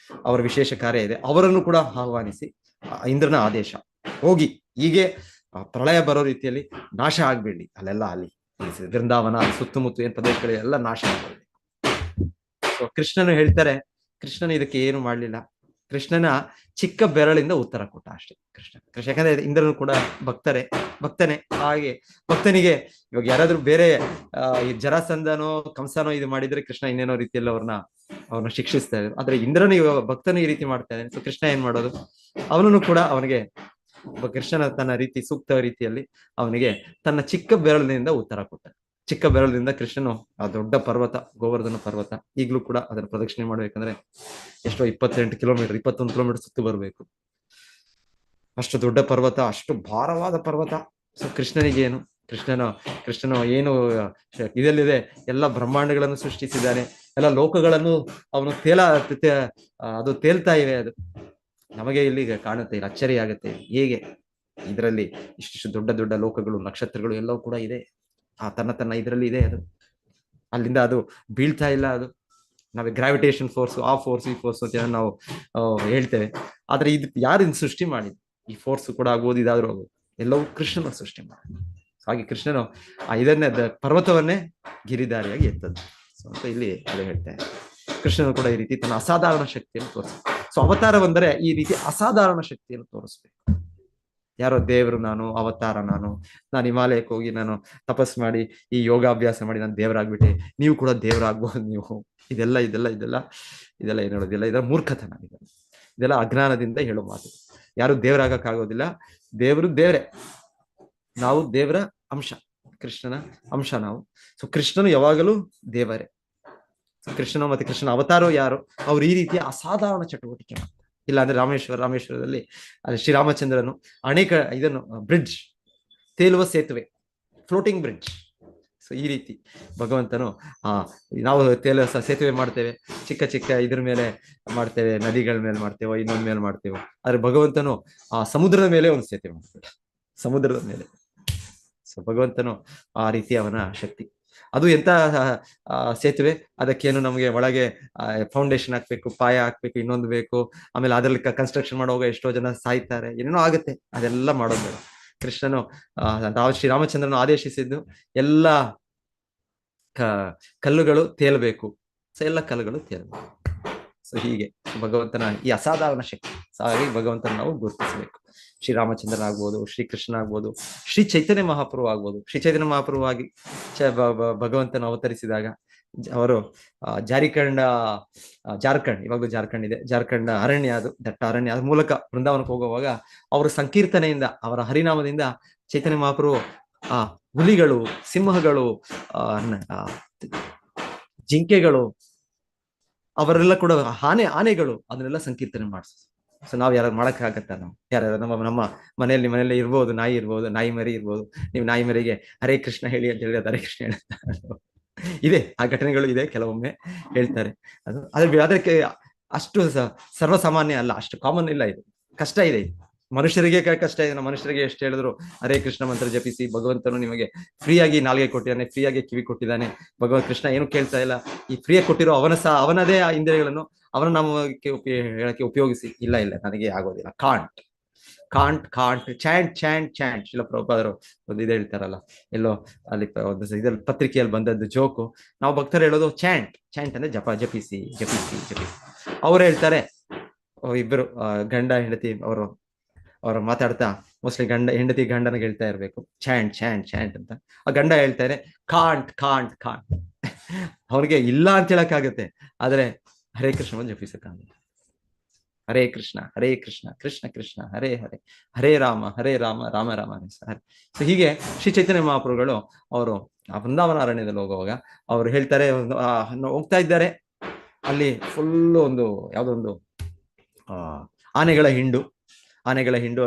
ಅವರ ವಿಶೇಷ ಕಾರ್ಯ ಇದೆ, ಅವರನ್ನು ಕೂಡ ಆಹ್ವಾನಿಸಿ ಇಂದ್ರನ ಆದೇಶ, ಹೋಗಿ ಹೀಗೆ ಪ್ರಳಯ ಬರೋ ರೀತಿಯಲ್ಲಿ ನಾಶ ಆಗ್ಬೇಡಿ ಅಲ್ಲೆಲ್ಲ, ಅಲ್ಲಿ ವೃಂದಾವನ ಸುತ್ತಮುತ್ತ ಏನ್ ಪ್ರದೇಶಗಳೆಲ್ಲ ನಾಶ ಆಗ್ಬೇಡಿ. ಸೊ ಕೃಷ್ಣನು ಹೇಳ್ತಾರೆ, ಕೃಷ್ಣನು ಇದಕ್ಕೆ ಏನು ಮಾಡ್ಲಿಲ್ಲ, ಕೃಷ್ಣನ ಚಿಕ್ಕ ಬೆರಳಿಂದ ಉತ್ತರ ಕೊಟ್ಟ ಅಷ್ಟೇ ಕೃಷ್ಣ. ಯಾಕಂದ್ರೆ ಇಂದ್ರನು ಕೂಡ ಭಕ್ತನೇ. ಹಾಗೆ ಭಕ್ತನಿಗೆ ಇವಾಗ ಯಾರಾದ್ರೂ ಬೇರೆ ಈ ಜರಾಸಂಧನೋ ಕಂಸನೋ ಇದು ಮಾಡಿದ್ರೆ ಕೃಷ್ಣ ಇನ್ನೇನೋ ರೀತಿಯಲ್ಲಿ ಅವ್ರನ್ನ ಶಿಕ್ಷಿಸ್ತಾ ಇದ್ರು. ಆದ್ರೆ ಇಂದ್ರನು ಇವಾಗ ಭಕ್ತನು ಈ ರೀತಿ ಮಾಡ್ತಾ ಇದ್ದಾನೆ. ಸೊ ಕೃಷ್ಣ ಏನ್ ಮಾಡೋದು, ಅವನನ್ನು ಕೂಡ ಅವನಿಗೆ ಕೃಷ್ಣನ ತನ್ನ ರೀತಿ ಸೂಕ್ತ ರೀತಿಯಲ್ಲಿ ಅವನಿಗೆ ತನ್ನ ಚಿಕ್ಕ ಬೆರಳಿನಿಂದ ಉತ್ತರ ಕೊಟ್ಟ. ಚಿಕ್ಕ ಬೆರಳಿನಿಂದ ಕೃಷ್ಣನು ಆ ದೊಡ್ಡ ಪರ್ವತ, ಗೋವರ್ಧನ ಪರ್ವತ, ಈಗಲೂ ಕೂಡ ಅದರ ಪ್ರದಕ್ಷಿಣೆ ಮಾಡ್ಬೇಕಂದ್ರೆ ಎಷ್ಟೋ 28 ಕಿಲೋಮೀಟರ್ 21 ಕಿಲೋಮೀಟರ್ ಸುತ್ತು ಬರ್ಬೇಕು. ಅಷ್ಟು ದೊಡ್ಡ ಪರ್ವತ, ಅಷ್ಟು ಭಾರವಾದ ಪರ್ವತ. ಸೊ ಕೃಷ್ಣನು ಏನು ಇದಲ್ಲಿದೆ, ಎಲ್ಲ ಬ್ರಹ್ಮಾಂಡಗಳನ್ನು ಸೃಷ್ಟಿಸಿದ್ದಾನೆ, ಎಲ್ಲ ಲೋಕಗಳನ್ನು ಅವನು ಅದು ತೇಲ್ತಾ ಇವೆ. ಅದು ನಮಗೆ ಇಲ್ಲಿ ಕಾಣುತ್ತೆ, ಇಲ್ಲ ಅಚ್ಚರಿ ಆಗುತ್ತೆ, ಹೇಗೆ ಇದರಲ್ಲಿ ಇಷ್ಟು ದೊಡ್ಡ ದೊಡ್ಡ ಲೋಕಗಳು, ನಕ್ಷತ್ರಗಳು ಎಲ್ಲವೂ ಕೂಡ ಇದೆ, ತನ್ನ ಇದರಲ್ಲಿ ಇದೆ. ಅದು ಅಲ್ಲಿಂದ ಅದು ಬೀಳ್ತಾ ಇಲ್ಲ. ಅದು ನಾವೇ ಗ್ರಾವಿಟೇಷನ್ ಫೋರ್ಸ್, ಆ ಫೋರ್ಸ್ ಈ ಫೋರ್ಸ್ ಅಂತ ನಾವು ಹೇಳ್ತೇವೆ. ಆದ್ರೆ ಇದು ಯಾರು ಸೃಷ್ಟಿ ಮಾಡಿದ್ರು, ಈ ಫೋರ್ಸ್ ಕೂಡ ಆಗ್ಬೋದು, ಇದಾದ್ರೂ ಆಗ್ಬೋದು, ಎಲ್ಲವೂ ಕೃಷ್ಣನ ಸೃಷ್ಟಿ ಮಾಡಿದ್ರು. ಹಾಗೆ ಕೃಷ್ಣನು ಇದನ್ನೇ ಪರ್ವತವನ್ನೇ ಗಿರಿದಾರಿಯಾಗಿ ಎತ್ತದ್ದು. ಸೊ ಅಂತ ಇಲ್ಲಿ ಅದು ಹೇಳ್ತೇನೆ. ಕೃಷ್ಣನು ಕೂಡ ಈ ರೀತಿ ತನ್ನ ಅಸಾಧಾರಣ ಶಕ್ತಿಯನ್ನು ತೋರಿಸ್ಬೇಕು. ಸೊ ಅವತಾರ ಬಂದರೆ ಈ ರೀತಿ ಅಸಾಧಾರಣ ಶಕ್ತಿಯನ್ನು ತೋರಿಸ್ಬೇಕು. ಯಾರೋ ದೇವರು ನಾನು, ಅವತಾರ ನಾನು ಹಿಮಾಲಯಕ್ಕೆ ಹೋಗಿ ನಾನು ತಪಸ್ ಮಾಡಿ ಈ ಯೋಗಾಭ್ಯಾಸ ಮಾಡಿ ನಾನು ದೇವರಾಗ್ಬಿಟ್ಟೆ, ನೀವು ಕೂಡ ದೇವರಾಗ್ಬೋದು ನೀವು, ಇದೆಲ್ಲ ಏನ್ ಹೇಳೋದಿಲ್ಲ, ಇದರ ಮೂರ್ಖತನ, ಇದೆಲ್ಲ ಅಜ್ಞಾನದಿಂದ ಹೇಳೋ ಮಾತು. ಯಾರು ದೇವರಾಗಕ್ಕಾಗೋದಿಲ್ಲ, ದೇವರು ದೇವರೇ, ನಾವು ದೇವರ ಅಂಶ, ಕೃಷ್ಣನ ಅಂಶ ನಾವು. ಸೊ ಕೃಷ್ಣನು ಯಾವಾಗಲೂ ದೇವರೇ. ಕೃಷ್ಣನು ಮತ್ತೆ ಕೃಷ್ಣನ ಅವತಾರ ಯಾರು, ಅವ್ರು ಈ ರೀತಿಯ ಅಸಾಧಾರಣ ಚಟುವಟಿಕೆ ಮಾಡ್ತಾರೆ. ಇಲ್ಲ ಅಂದ್ರೆ ರಾಮೇಶ್ವರದಲ್ಲಿ ಅಲ್ಲಿ ಶ್ರೀರಾಮಚಂದ್ರನು ಇದನ್ನು ಬ್ರಿಡ್ಜ್, ತೇಲುವ ಸೇತುವೆ, ಫ್ಲೋಟಿಂಗ್ ಬ್ರಿಡ್ಜ್. ಸೊ ಈ ರೀತಿ ಭಗವಂತನು ನಾವು ತೇಲುವ ಸೇತುವೆ ಮಾಡ್ತೇವೆ, ಚಿಕ್ಕ ಇದ್ರ ಮೇಲೆ ಮಾಡ್ತೇವೆ, ನದಿಗಳ ಮೇಲೆ ಮಾಡ್ತೇವೋ, ಇನ್ನೊಂದ್ ಮೇಲೆ ಮಾಡ್ತೇವೋ. ಆದ್ರೆ ಭಗವಂತನು ಸಮುದ್ರದ ಮೇಲೆ ಒಂದು ಸೇತುವೆ ಮಾಡ್ತೇವೆ, ಸಮುದ್ರದ ಮೇಲೆ. ಸೊ ಭಗವಂತನು ಆ ರೀತಿ ಅವನ ಶಕ್ತಿ. ಅದು ಎಂತ ಸೇತುವೆ, ಅದಕ್ಕೇನು ನಮಗೆ ಒಳಗೆ ಫೌಂಡೇಶನ್ ಹಾಕ್ಬೇಕು, ಪಾಯ ಹಾಕ್ಬೇಕು, ಇನ್ನೊಂದು ಬೇಕು, ಆಮೇಲೆ ಅದ್ರಲ್ಲಿ ಕನ್ಸ್ಟ್ರಕ್ಷನ್ ಮಾಡುವಾಗ ಎಷ್ಟೋ ಜನ ಸಾಯ್ತಾರೆ, ಏನೇನೋ ಆಗುತ್ತೆ, ಅದೆಲ್ಲ ಮಾಡೋದು ಬೇಡ. ಕೃಷ್ಣನು ಶ್ರೀರಾಮಚಂದ್ರನು ಆದೇಶಿಸಿದ್ದು ಎಲ್ಲ ಕಲ್ಲುಗಳು ತೇಲ್ಬೇಕು. ಸೊ ಎಲ್ಲ ಕಲ್ಲುಗಳು ತೇಲ್ಬೇಕು. ಸೊ ಹೀಗೆ ಭಗವಂತನ ಈ ಅಸಾಧಾರಣ ಶಕ್ತಿ. ಹಾಗಾಗಿ ಭಗವಂತನ ನಾವು ಗುರುತಿಸಬೇಕು. ಶ್ರೀರಾಮಚಂದ್ರನಾಗ್ಬೋದು, ಶ್ರೀಕೃಷ್ಣ ಆಗ್ಬೋದು, ಶ್ರೀ ಚೈತನ್ಯ ಮಹಾಪ್ರಭು ಆಗ್ಬೋದು. ಶ್ರೀ ಚೈತನ್ಯ ಮಹಾಪ್ರಭು ಆಗಿ ಭಗವಂತನ ಅವತರಿಸಿದಾಗ ಅವರು ಜಾರ್ಖಂಡ್, ಇವಾಗಲೂ ಜಾರ್ಖಂಡ್ ಇದೆ, ಜಾರ್ಖಂಡ್ ಅರಣ್ಯ, ಅದು ದಟ್ಟ ಅರಣ್ಯ, ಅದ್ರ ಮೂಲಕ ಬೃಂದಾವನಕ್ಕೆ ಹೋಗುವಾಗ ಅವರ ಸಂಕೀರ್ತನೆಯಿಂದ, ಅವರ ಹರಿನಾಮದಿಂದ ಚೈತನ್ಯ ಮಹಾಪ್ರಭು ಹುಲಿಗಳು, ಸಿಂಹಗಳು, ಜಿಂಕೆಗಳು, ಅವರೆಲ್ಲ ಕೂಡ ಆನೆಗಳು, ಅದನ್ನೆಲ್ಲ ಸಂಕೀರ್ತನೆ ಮಾಡಿಸೋದು. ಸೊ ನಾವ್ ಯಾರು ಮಾಡಕ್ಕಾಗತ್ತ? ನಾವು ಯಾರು ನಮ್ಮ ಮನೆಯಲ್ಲಿ ಇರ್ಬೋದು, ನಾಯಿ ಇರ್ಬೋದು, ನಾಯಿ ಮರಿ ಇರ್ಬೋದು. ನೀವು ನಾಯಿ ಮರಿಗೆ ಹರೇ ಕೃಷ್ಣ ಹೇಳಿ ಅಂತ ಹೇಳಿ ಹರೇ ಕೃಷ್ಣ ಹೇಳ್ತಾರೆ. ಇದೆ, ಆ ಘಟನೆಗಳು ಇದೆ, ಕೆಲವೊಮ್ಮೆ ಹೇಳ್ತಾರೆ. ಅದಕ್ಕೆ ಅಷ್ಟು ಸರ್ವಸಾಮಾನ್ಯ ಅಲ್ಲ, ಅಷ್ಟು ಕಾಮನ್ ಇಲ್ಲ. ಇದು ಕಷ್ಟ ಇದೆ, ಮನುಷ್ಯರಿಗೆ ಕಷ್ಟ ಇದೆ. ಮನುಷ್ಯರಿಗೆ ಎಷ್ಟು ಹೇಳಿದ್ರು ಹರೇ ಕೃಷ್ಣ ಮಂತ್ರ ಜಪಿಸಿ, ಭಗವಂತನು ನಿಮಗೆ ಫ್ರೀಯಾಗಿ ನಾಲ್ಗೆ ಕೊಟ್ಟಿದ್ದಾನೆ, ಫ್ರೀಯಾಗಿ ಕಿವಿ ಕೊಟ್ಟಿದ್ದಾನೆ. ಭಗವಂತ ಕೃಷ್ಣ ಏನು ಕೇಳ್ತಾ ಇಲ್ಲ, ಈ ಫ್ರೀಯಾಗಿ ಕೊಟ್ಟಿರೋ ಅವನದೇ ಆ ಇಂದ್ರಿಯಗಳನ್ನು ಅವನ ನಾಮಕ್ಕೆ ಹೇಳಕ್ಕೆ ಉಪಯೋಗಿಸಿ. ಇಲ್ಲ ನನಗೆ ಆಗೋದಿಲ್ಲ, ಕಾಂಟ್ ಚಾಂಟ್. ಶಿಲ ಪ್ರಭುಪಾದರು ಒಂದು ಇದು ಹೇಳ್ತಾರಲ್ಲ, ಎಲ್ಲೋ ಅಲ್ಲಿ ಒಂದು ಇದ್ರಲ್ಲಿ ಪತ್ರಿಕೆಯಲ್ಲಿ ಬಂದದ್ದು ಜೋಕು. ನಾವು ಭಕ್ತರು ಹೇಳೋದು ಚಾಂಟ್ ಅಂದ್ರೆ ಜಪಿಸಿ. ಅವ್ರು ಹೇಳ್ತಾರೆ, ಇಬ್ಬರು ಗಂಡ ಹೆಂಡತಿ, ಅವರು ಮಾತಾಡ್ತಾ ಮೋಸ್ಟ್ಲಿ ಹೆಂಡತಿ ಗಂಡನಿಗೆ ಹೇಳ್ತಾ ಇರ್ಬೇಕು, ಚಾಂಟ್ ಅಂತ. ಆ ಗಂಡ ಹೇಳ್ತಾರೆ ಕಾಂಟ್. ಅವ್ರಿಗೆ ಇಲ್ಲ ಅಂತ ಹೇಳಕ್ಕಾಗತ್ತೆ, ಆದ್ರೆ ಹರೇ ಕೃಷ್ಣ ಜಪಿಸಕ್ಕಾಗಲ್ಲ. ಹರೇ ಕೃಷ್ಣ ಕೃಷ್ಣ ಕೃಷ್ಣ ಹರೇ ಹರೇ ರಾಮ ರಾಮ ಹರೇ. ಸೊ ಹೀಗೆ ಶ್ರೀ ಚೈತನ್ಯ ಮಹಾಪ್ರಭುಗಳು ಅವರು ಆ ವೃಂದಾವನ ಅರಣ್ಯದಲ್ಲಿ ಹೋಗುವಾಗ ಅವರು ಹೇಳ್ತಾರೆ, ಹೋಗ್ತಾ ಇದ್ದಾರೆ, ಅಲ್ಲಿ ಫುಲ್ ಒಂದು ಯಾವುದೊಂದು ಆನೆಗಳ ಹಿಂಡು,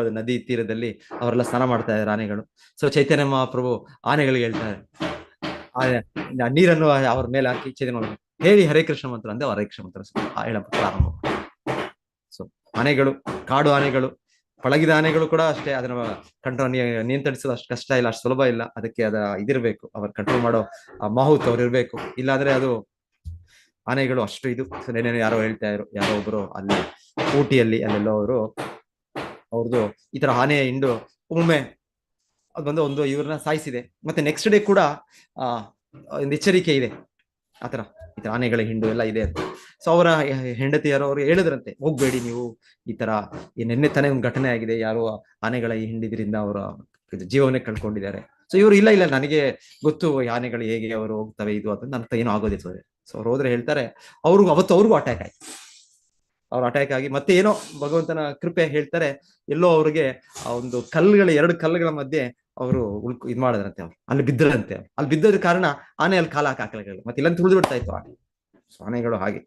ಅದು ನದಿ ತೀರದಲ್ಲಿ ಅವರೆಲ್ಲ ಸ್ನಾನ ಮಾಡ್ತಾ ಇದ್ದಾರೆ ಆನೆಗಳು. ಸೊ ಚೈತನ್ಯ ಮಹಾಪ್ರಭು ಆನೆಗಳಿಗೆ ಹೇಳ್ತಾರೆ, ನೀರನ್ನು ಅವ್ರ ಮೇಲೆ ಹಾಕಿ ಚೈತನ್ಯ ಹೇಳಿ ಹರೇ ಕೃಷ್ಣ ಮಂತ್ರ ಅಂದ್ರೆ ಹರೇ ಕೃಷ್ಣ ಮಂತ್ರ ಹೇಳಕ್ಕೆ ಪ್ರಾರಂಭ. ಸೊ ಆನೆಗಳು, ಕಾಡು ಆನೆಗಳು, ಪಳಗಿದ ಆನೆಗಳು ಕೂಡ ಅಷ್ಟೇ, ಅದನ್ನ ಕಂಟ್ರೋಲ್ ನಿಯಂತ್ರಿಸೋದು ಅಷ್ಟು ಕಷ್ಟ ಇಲ್ಲ, ಅಷ್ಟು ಸುಲಭ ಇಲ್ಲ. ಅದಕ್ಕೆ ಇದಿರ್ಬೇಕು, ಅವ್ರ ಕಂಟ್ರೋಲ್ ಮಾಡೋ ಮಾಹುತ್ ಅವ್ರು ಇರ್ಬೇಕು. ಇಲ್ಲಾಂದ್ರೆ ಅದು ಆನೆಗಳು ಅಷ್ಟು ಇದು. ನೆನ್ನೆ ಯಾರೋ ಹೇಳ್ತಾ ಇದ್ರು, ಯಾರೋ ಒಬ್ರು ಅಲ್ಲಿ ಊಟಿಯಲ್ಲಿ ಅಲ್ಲೆಲ್ಲೋ ಅವ್ರದ್ದು ಈ ತರ ಆನೆ ಹಿಂಡು ಒಮ್ಮೆ ಅದು ಬಂದು ಒಂದು ಇವ್ರನ್ನ ಸಾಯಿಸಿದೆ. ಮತ್ತೆ ನೆಕ್ಸ್ಟ್ ಡೇ ಕೂಡ ಒಂದು ಎಚ್ಚರಿಕೆ ಇದೆ, ಆತರ ಈ ತರ ಆನೆಗಳ ಹಿಂಡು ಎಲ್ಲ ಇದೆ ಅಂತ. ಸೊ ಅವರ ಹೆಂಡತಿಯರು ಅವ್ರು ಹೇಳಿದ್ರಂತೆ, ಹೋಗ್ಬೇಡಿ ನೀವು, ಈ ತರ ನಿನ್ನೆ ತಾನೇ ಒಂದು ಘಟನೆ ಆಗಿದೆ, ಯಾರೋ ಆನೆಗಳ ಈ ಹಿಂಡಿದ್ರಿಂದ ಅವರ ಜೀವನೇ ಕಳ್ಕೊಂಡಿದ್ದಾರೆ. ಸೊ ಇವರು ಇಲ್ಲ ಇಲ್ಲ ನನಗೆ ಗೊತ್ತು ಆನೆಗಳು ಹೇಗೆ ಅವರು ಹೋಗ್ತವೆ ಇದು ಅಂತ, ನನ್ನ ಏನೂ ಆಗೋದಿಲ್ಲ. ಸೊ ಅವ್ರು ಹೋದ್ರೆ ಹೇಳ್ತಾರೆ, ಅವ್ರಿಗೂ ಅವ್ರಿಗೂ ಅಟ್ಯಾಕ್ ಆಯ್ತು. ಅವ್ರ ಅಟ್ಯಾಕ್ ಆಗಿ ಮತ್ತೆ ಏನೋ ಭಗವಂತನ ಕೃಪೆ ಹೇಳ್ತಾರೆ, ಎಲ್ಲೋ ಅವ್ರಿಗೆ ಆ ಒಂದು ಎರಡು ಕಲ್ಲುಗಳ ಮಧ್ಯೆ ಅವರು ಇದ್ ಮಾಡಿದ್ರಂತೆ. ಅವ್ರು ಅಲ್ಲಿ ಬಿದ್ದರಂತೆ. ಅಲ್ಲಿ ಬಿದ್ದದ ಕಾರಣ ಆನೆ ಅಲ್ಲಿ ಕಾಲ ಹಾಕಲಿಲ್ಲ, ಮತ್ತೆ ಇಲ್ಲಂತ ತುಳಿದು ಬಿಡ್ತಾ ಇತ್ತು ಆನೆ. ಸೊ ಆನೆಗಳು ಹಾಗೆ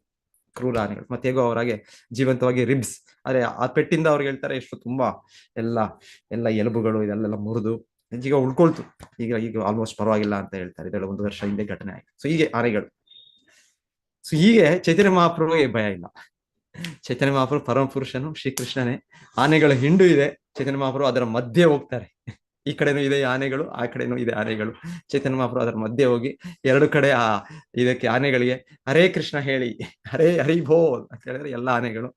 ಕ್ರೂರ ಆನೆಗಳು. ಮತ್ತೆ ಹೇಗೋ ಅವ್ರಾಗೆ ಜೀವಂತವಾಗಿ ರಿಬ್ಸ್, ಆದ್ರೆ ಆ ಪೆಟ್ಟಿಂದ ಅವ್ರಿಗೆ ಹೇಳ್ತಾರೆ ಎಷ್ಟು ತುಂಬಾ ಎಲ್ಲ ಎಲುಬುಗಳು ಇದೆಲ್ಲ ಮುರಿದು ಈಗ ಉಳ್ಕೊಳ್ತು. ಈಗ ಆಲ್ಮೋಸ್ಟ್ ಪರವಾಗಿಲ್ಲ ಅಂತ ಹೇಳ್ತಾರೆ. ಇದೆಲ್ಲ 1 ವರ್ಷ ಹಿಂದೆ ಘಟನೆ ಆಯ್ತು. ಸೊ ಹೀಗೆ ಆನೆಗಳು. ಸೊ ಹೀಗೆ ಚೈತನ್ಯ ಮಹಾಪ್ರಭುಗೆ ಭಯ ಇಲ್ಲ. ಚೈತನ್ಯ ಮಹಾಪ್ರಭು ಪರಮ ಪುರುಷನು ಶ್ರೀಕೃಷ್ಣನೇ. ಆನೆಗಳ ಹಿಂಡು ಇದೆ, ಚೈತನ್ಯ ಮಹಾಪ್ರಭು ಅದರ ಮಧ್ಯೆ ಹೋಗ್ತಾರೆ. ಈ ಕಡೆನೂ ಇದೆ ಆನೆಗಳು, ಆ ಕಡೆನೂ ಇದೆ ಆನೆಗಳು. ಚೈತನ್ಯ ಮಹಾಪ್ರಭು ಅದರ ಮಧ್ಯೆ ಹೋಗಿ ಎರಡು ಕಡೆ ಇದಕ್ಕೆ ಆನೆಗಳಿಗೆ ಹರೇ ಕೃಷ್ಣ ಹೇಳಿ, ಹರಿ ಬೋಲ್ ಅಂತ ಹೇಳಿದ್ರೆ ಎಲ್ಲ ಆನೆಗಳು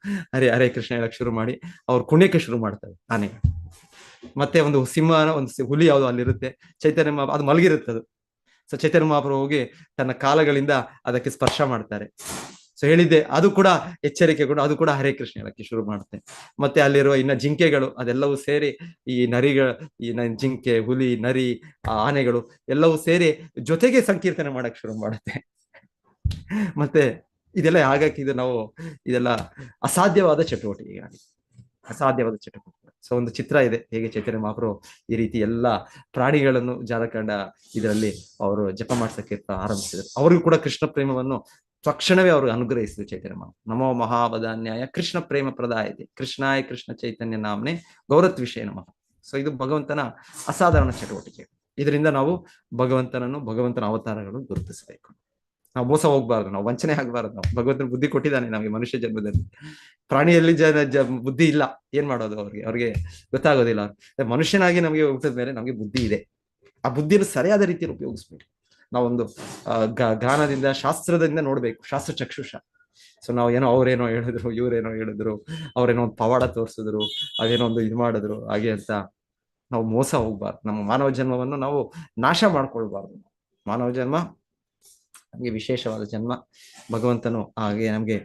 ಹರೇ ಕೃಷ್ಣ ಹೇಳಕ್ ಶುರು ಮಾಡಿ ಅವ್ರು ಕುಣಿಯಕ್ಕೆ ಶುರು ಮಾಡ್ತವೆ ಆನೆಗಳು. ಮತ್ತೆ ಒಂದು ಸಿಂಹನ ಒಂದು ಹುಲಿ ಯಾವುದು ಅಲ್ಲಿರುತ್ತೆ, ಚೈತನ್ಯ ಮಹಾಪ್ರಭು ಅದು ಮಲಗಿರುತ್ತೆ ಅದು. ಸೊ ಚೈತನ್ಯ ಮಹಾಪ್ರಭು ಹೋಗಿ ತನ್ನ ಕಾಲಗಳಿಂದ ಅದಕ್ಕೆ ಸ್ಪರ್ಶ ಮಾಡ್ತಾರೆ. ಸೊ ಹೇಳಿದ್ದೆ, ಅದು ಕೂಡ ಎಚ್ಚರಿಕೆಗೊಂಡು ಅದು ಕೂಡ ಹರೇ ಕೃಷ್ಣ ಹೇಳಕ್ಕೆ ಶುರು ಮಾಡುತ್ತೆ. ಮತ್ತೆ ಅಲ್ಲಿರುವ ಇನ್ನ ಜಿಂಕೆಗಳು ಅದೆಲ್ಲವೂ ಸೇರಿ ಈ ಜಿಂಕೆ, ಹುಲಿ, ನರಿ, ಆನೆಗಳು ಎಲ್ಲವೂ ಸೇರಿ ಜೊತೆಗೆ ಸಂಕೀರ್ತನೆ ಮಾಡಕ್ ಶುರು ಮಾಡುತ್ತೆ. ಮತ್ತೆ ಇದೆಲ್ಲ ಹಾಗಾಗಿ ಇದೆಲ್ಲ ಅಸಾಧ್ಯವಾದ ಚಟುವಟಿಕೆ. ಸೊ ಒಂದು ಚಿತ್ರ ಇದೆ, ಹೇಗೆ ಚೈತನ್ಯ ಮಹಾಪ್ರಭು ಈ ರೀತಿ ಎಲ್ಲ ಪ್ರಾಣಿಗಳನ್ನು ಜಾಲಕಂಡ ಇದರಲ್ಲಿ ಅವರು ಜಪ ಮಾಡ್ಸಕ್ಕೆ ಆರಂಭಿಸಿದರು. ಅವ್ರಿಗೂ ಕೂಡ ಕೃಷ್ಣ ಪ್ರೇಮವನ್ನು ತಕ್ಷಣವೇ ಅವರು ಅನುಗ್ರಹಿಸಿದ್ರು ಚೈತನ್ಯ ಮಹಾಪ್ರಭು. ನಮೋ ಮಹಾವದಾನ್ಯಾಯ ಕೃಷ್ಣ ಪ್ರೇಮ ಪ್ರದಾಯತೆ ಕೃಷ್ಣಾಯ ಕೃಷ್ಣ ಚೈತನ್ಯ ನಾಮನೆ ಗೌರತ್ ವಿಷಯ ನಮಃ. ಸೊ ಇದು ಭಗವಂತನ ಅಸಾಧಾರಣ ಚಟುವಟಿಕೆ. ಇದರಿಂದ ನಾವು ಭಗವಂತನ ಅವತಾರಗಳು ಗುರುತಿಸಬೇಕು. ನಾವು ಮೋಸ ಹೋಗ್ಬಾರ್ದು, ನಾವು ವಂಚನೆ ಆಗ್ಬಾರ್ದು. ನಾವು ಭಗವಂತನ ಬುದ್ಧಿ ಕೊಟ್ಟಿದ್ದಾನೆ ನಮಗೆ ಮನುಷ್ಯ ಜನ್ಮದಲ್ಲಿ. ಪ್ರಾಣಿಯಲ್ಲಿ ಬುದ್ಧಿ ಇಲ್ಲ, ಏನ್ ಮಾಡೋದು ಅವ್ರಿಗೆ ಗೊತ್ತಾಗೋದಿಲ್ಲ. ಮನುಷ್ಯನಾಗಿ ನಮಗೆ ಹುಟ್ಟಿದ ಮೇಲೆ ನಮಗೆ ಬುದ್ಧಿ ಇದೆ. ಆ ಬುದ್ಧಿಯನ್ನು ಸರಿಯಾದ ರೀತಿಯಲ್ಲಿ ಉಪಯೋಗಿಸ್ಬೇಕು. ನಾವೊಂದು ಜ್ಞಾನದಿಂದ, ಶಾಸ್ತ್ರದಿಂದ ನೋಡ್ಬೇಕು, ಶಾಸ್ತ್ರ ಚಕ್ಷುಷ. ಸೊ ನಾವು ಅವ್ರೇನೋ ಹೇಳಿದ್ರು, ಇವ್ರೇನೋ ಹೇಳಿದ್ರು, ಅವ್ರೇನೋ ಒಂದು ಪವಾಡ ತೋರಿಸಿದ್ರು, ಅದೇನೋ ಒಂದು ಇದು ಮಾಡಿದ್ರು ಹಾಗೆ ಅಂತ ನಾವು ಮೋಸ ಹೋಗ್ಬಾರ್ದು. ನಮ್ಮ ಮಾನವ ಜನ್ಮವನ್ನು ನಾವು ನಾಶ ಮಾಡ್ಕೊಳ್ಬಾರ್ದು. ಮಾನವ ಜನ್ಮ ನಮಗೆ ವಿಶೇಷವಾದ ಜನ್ಮ. ಭಗವಂತನು ಹಾಗೆ ನಮ್ಗೆ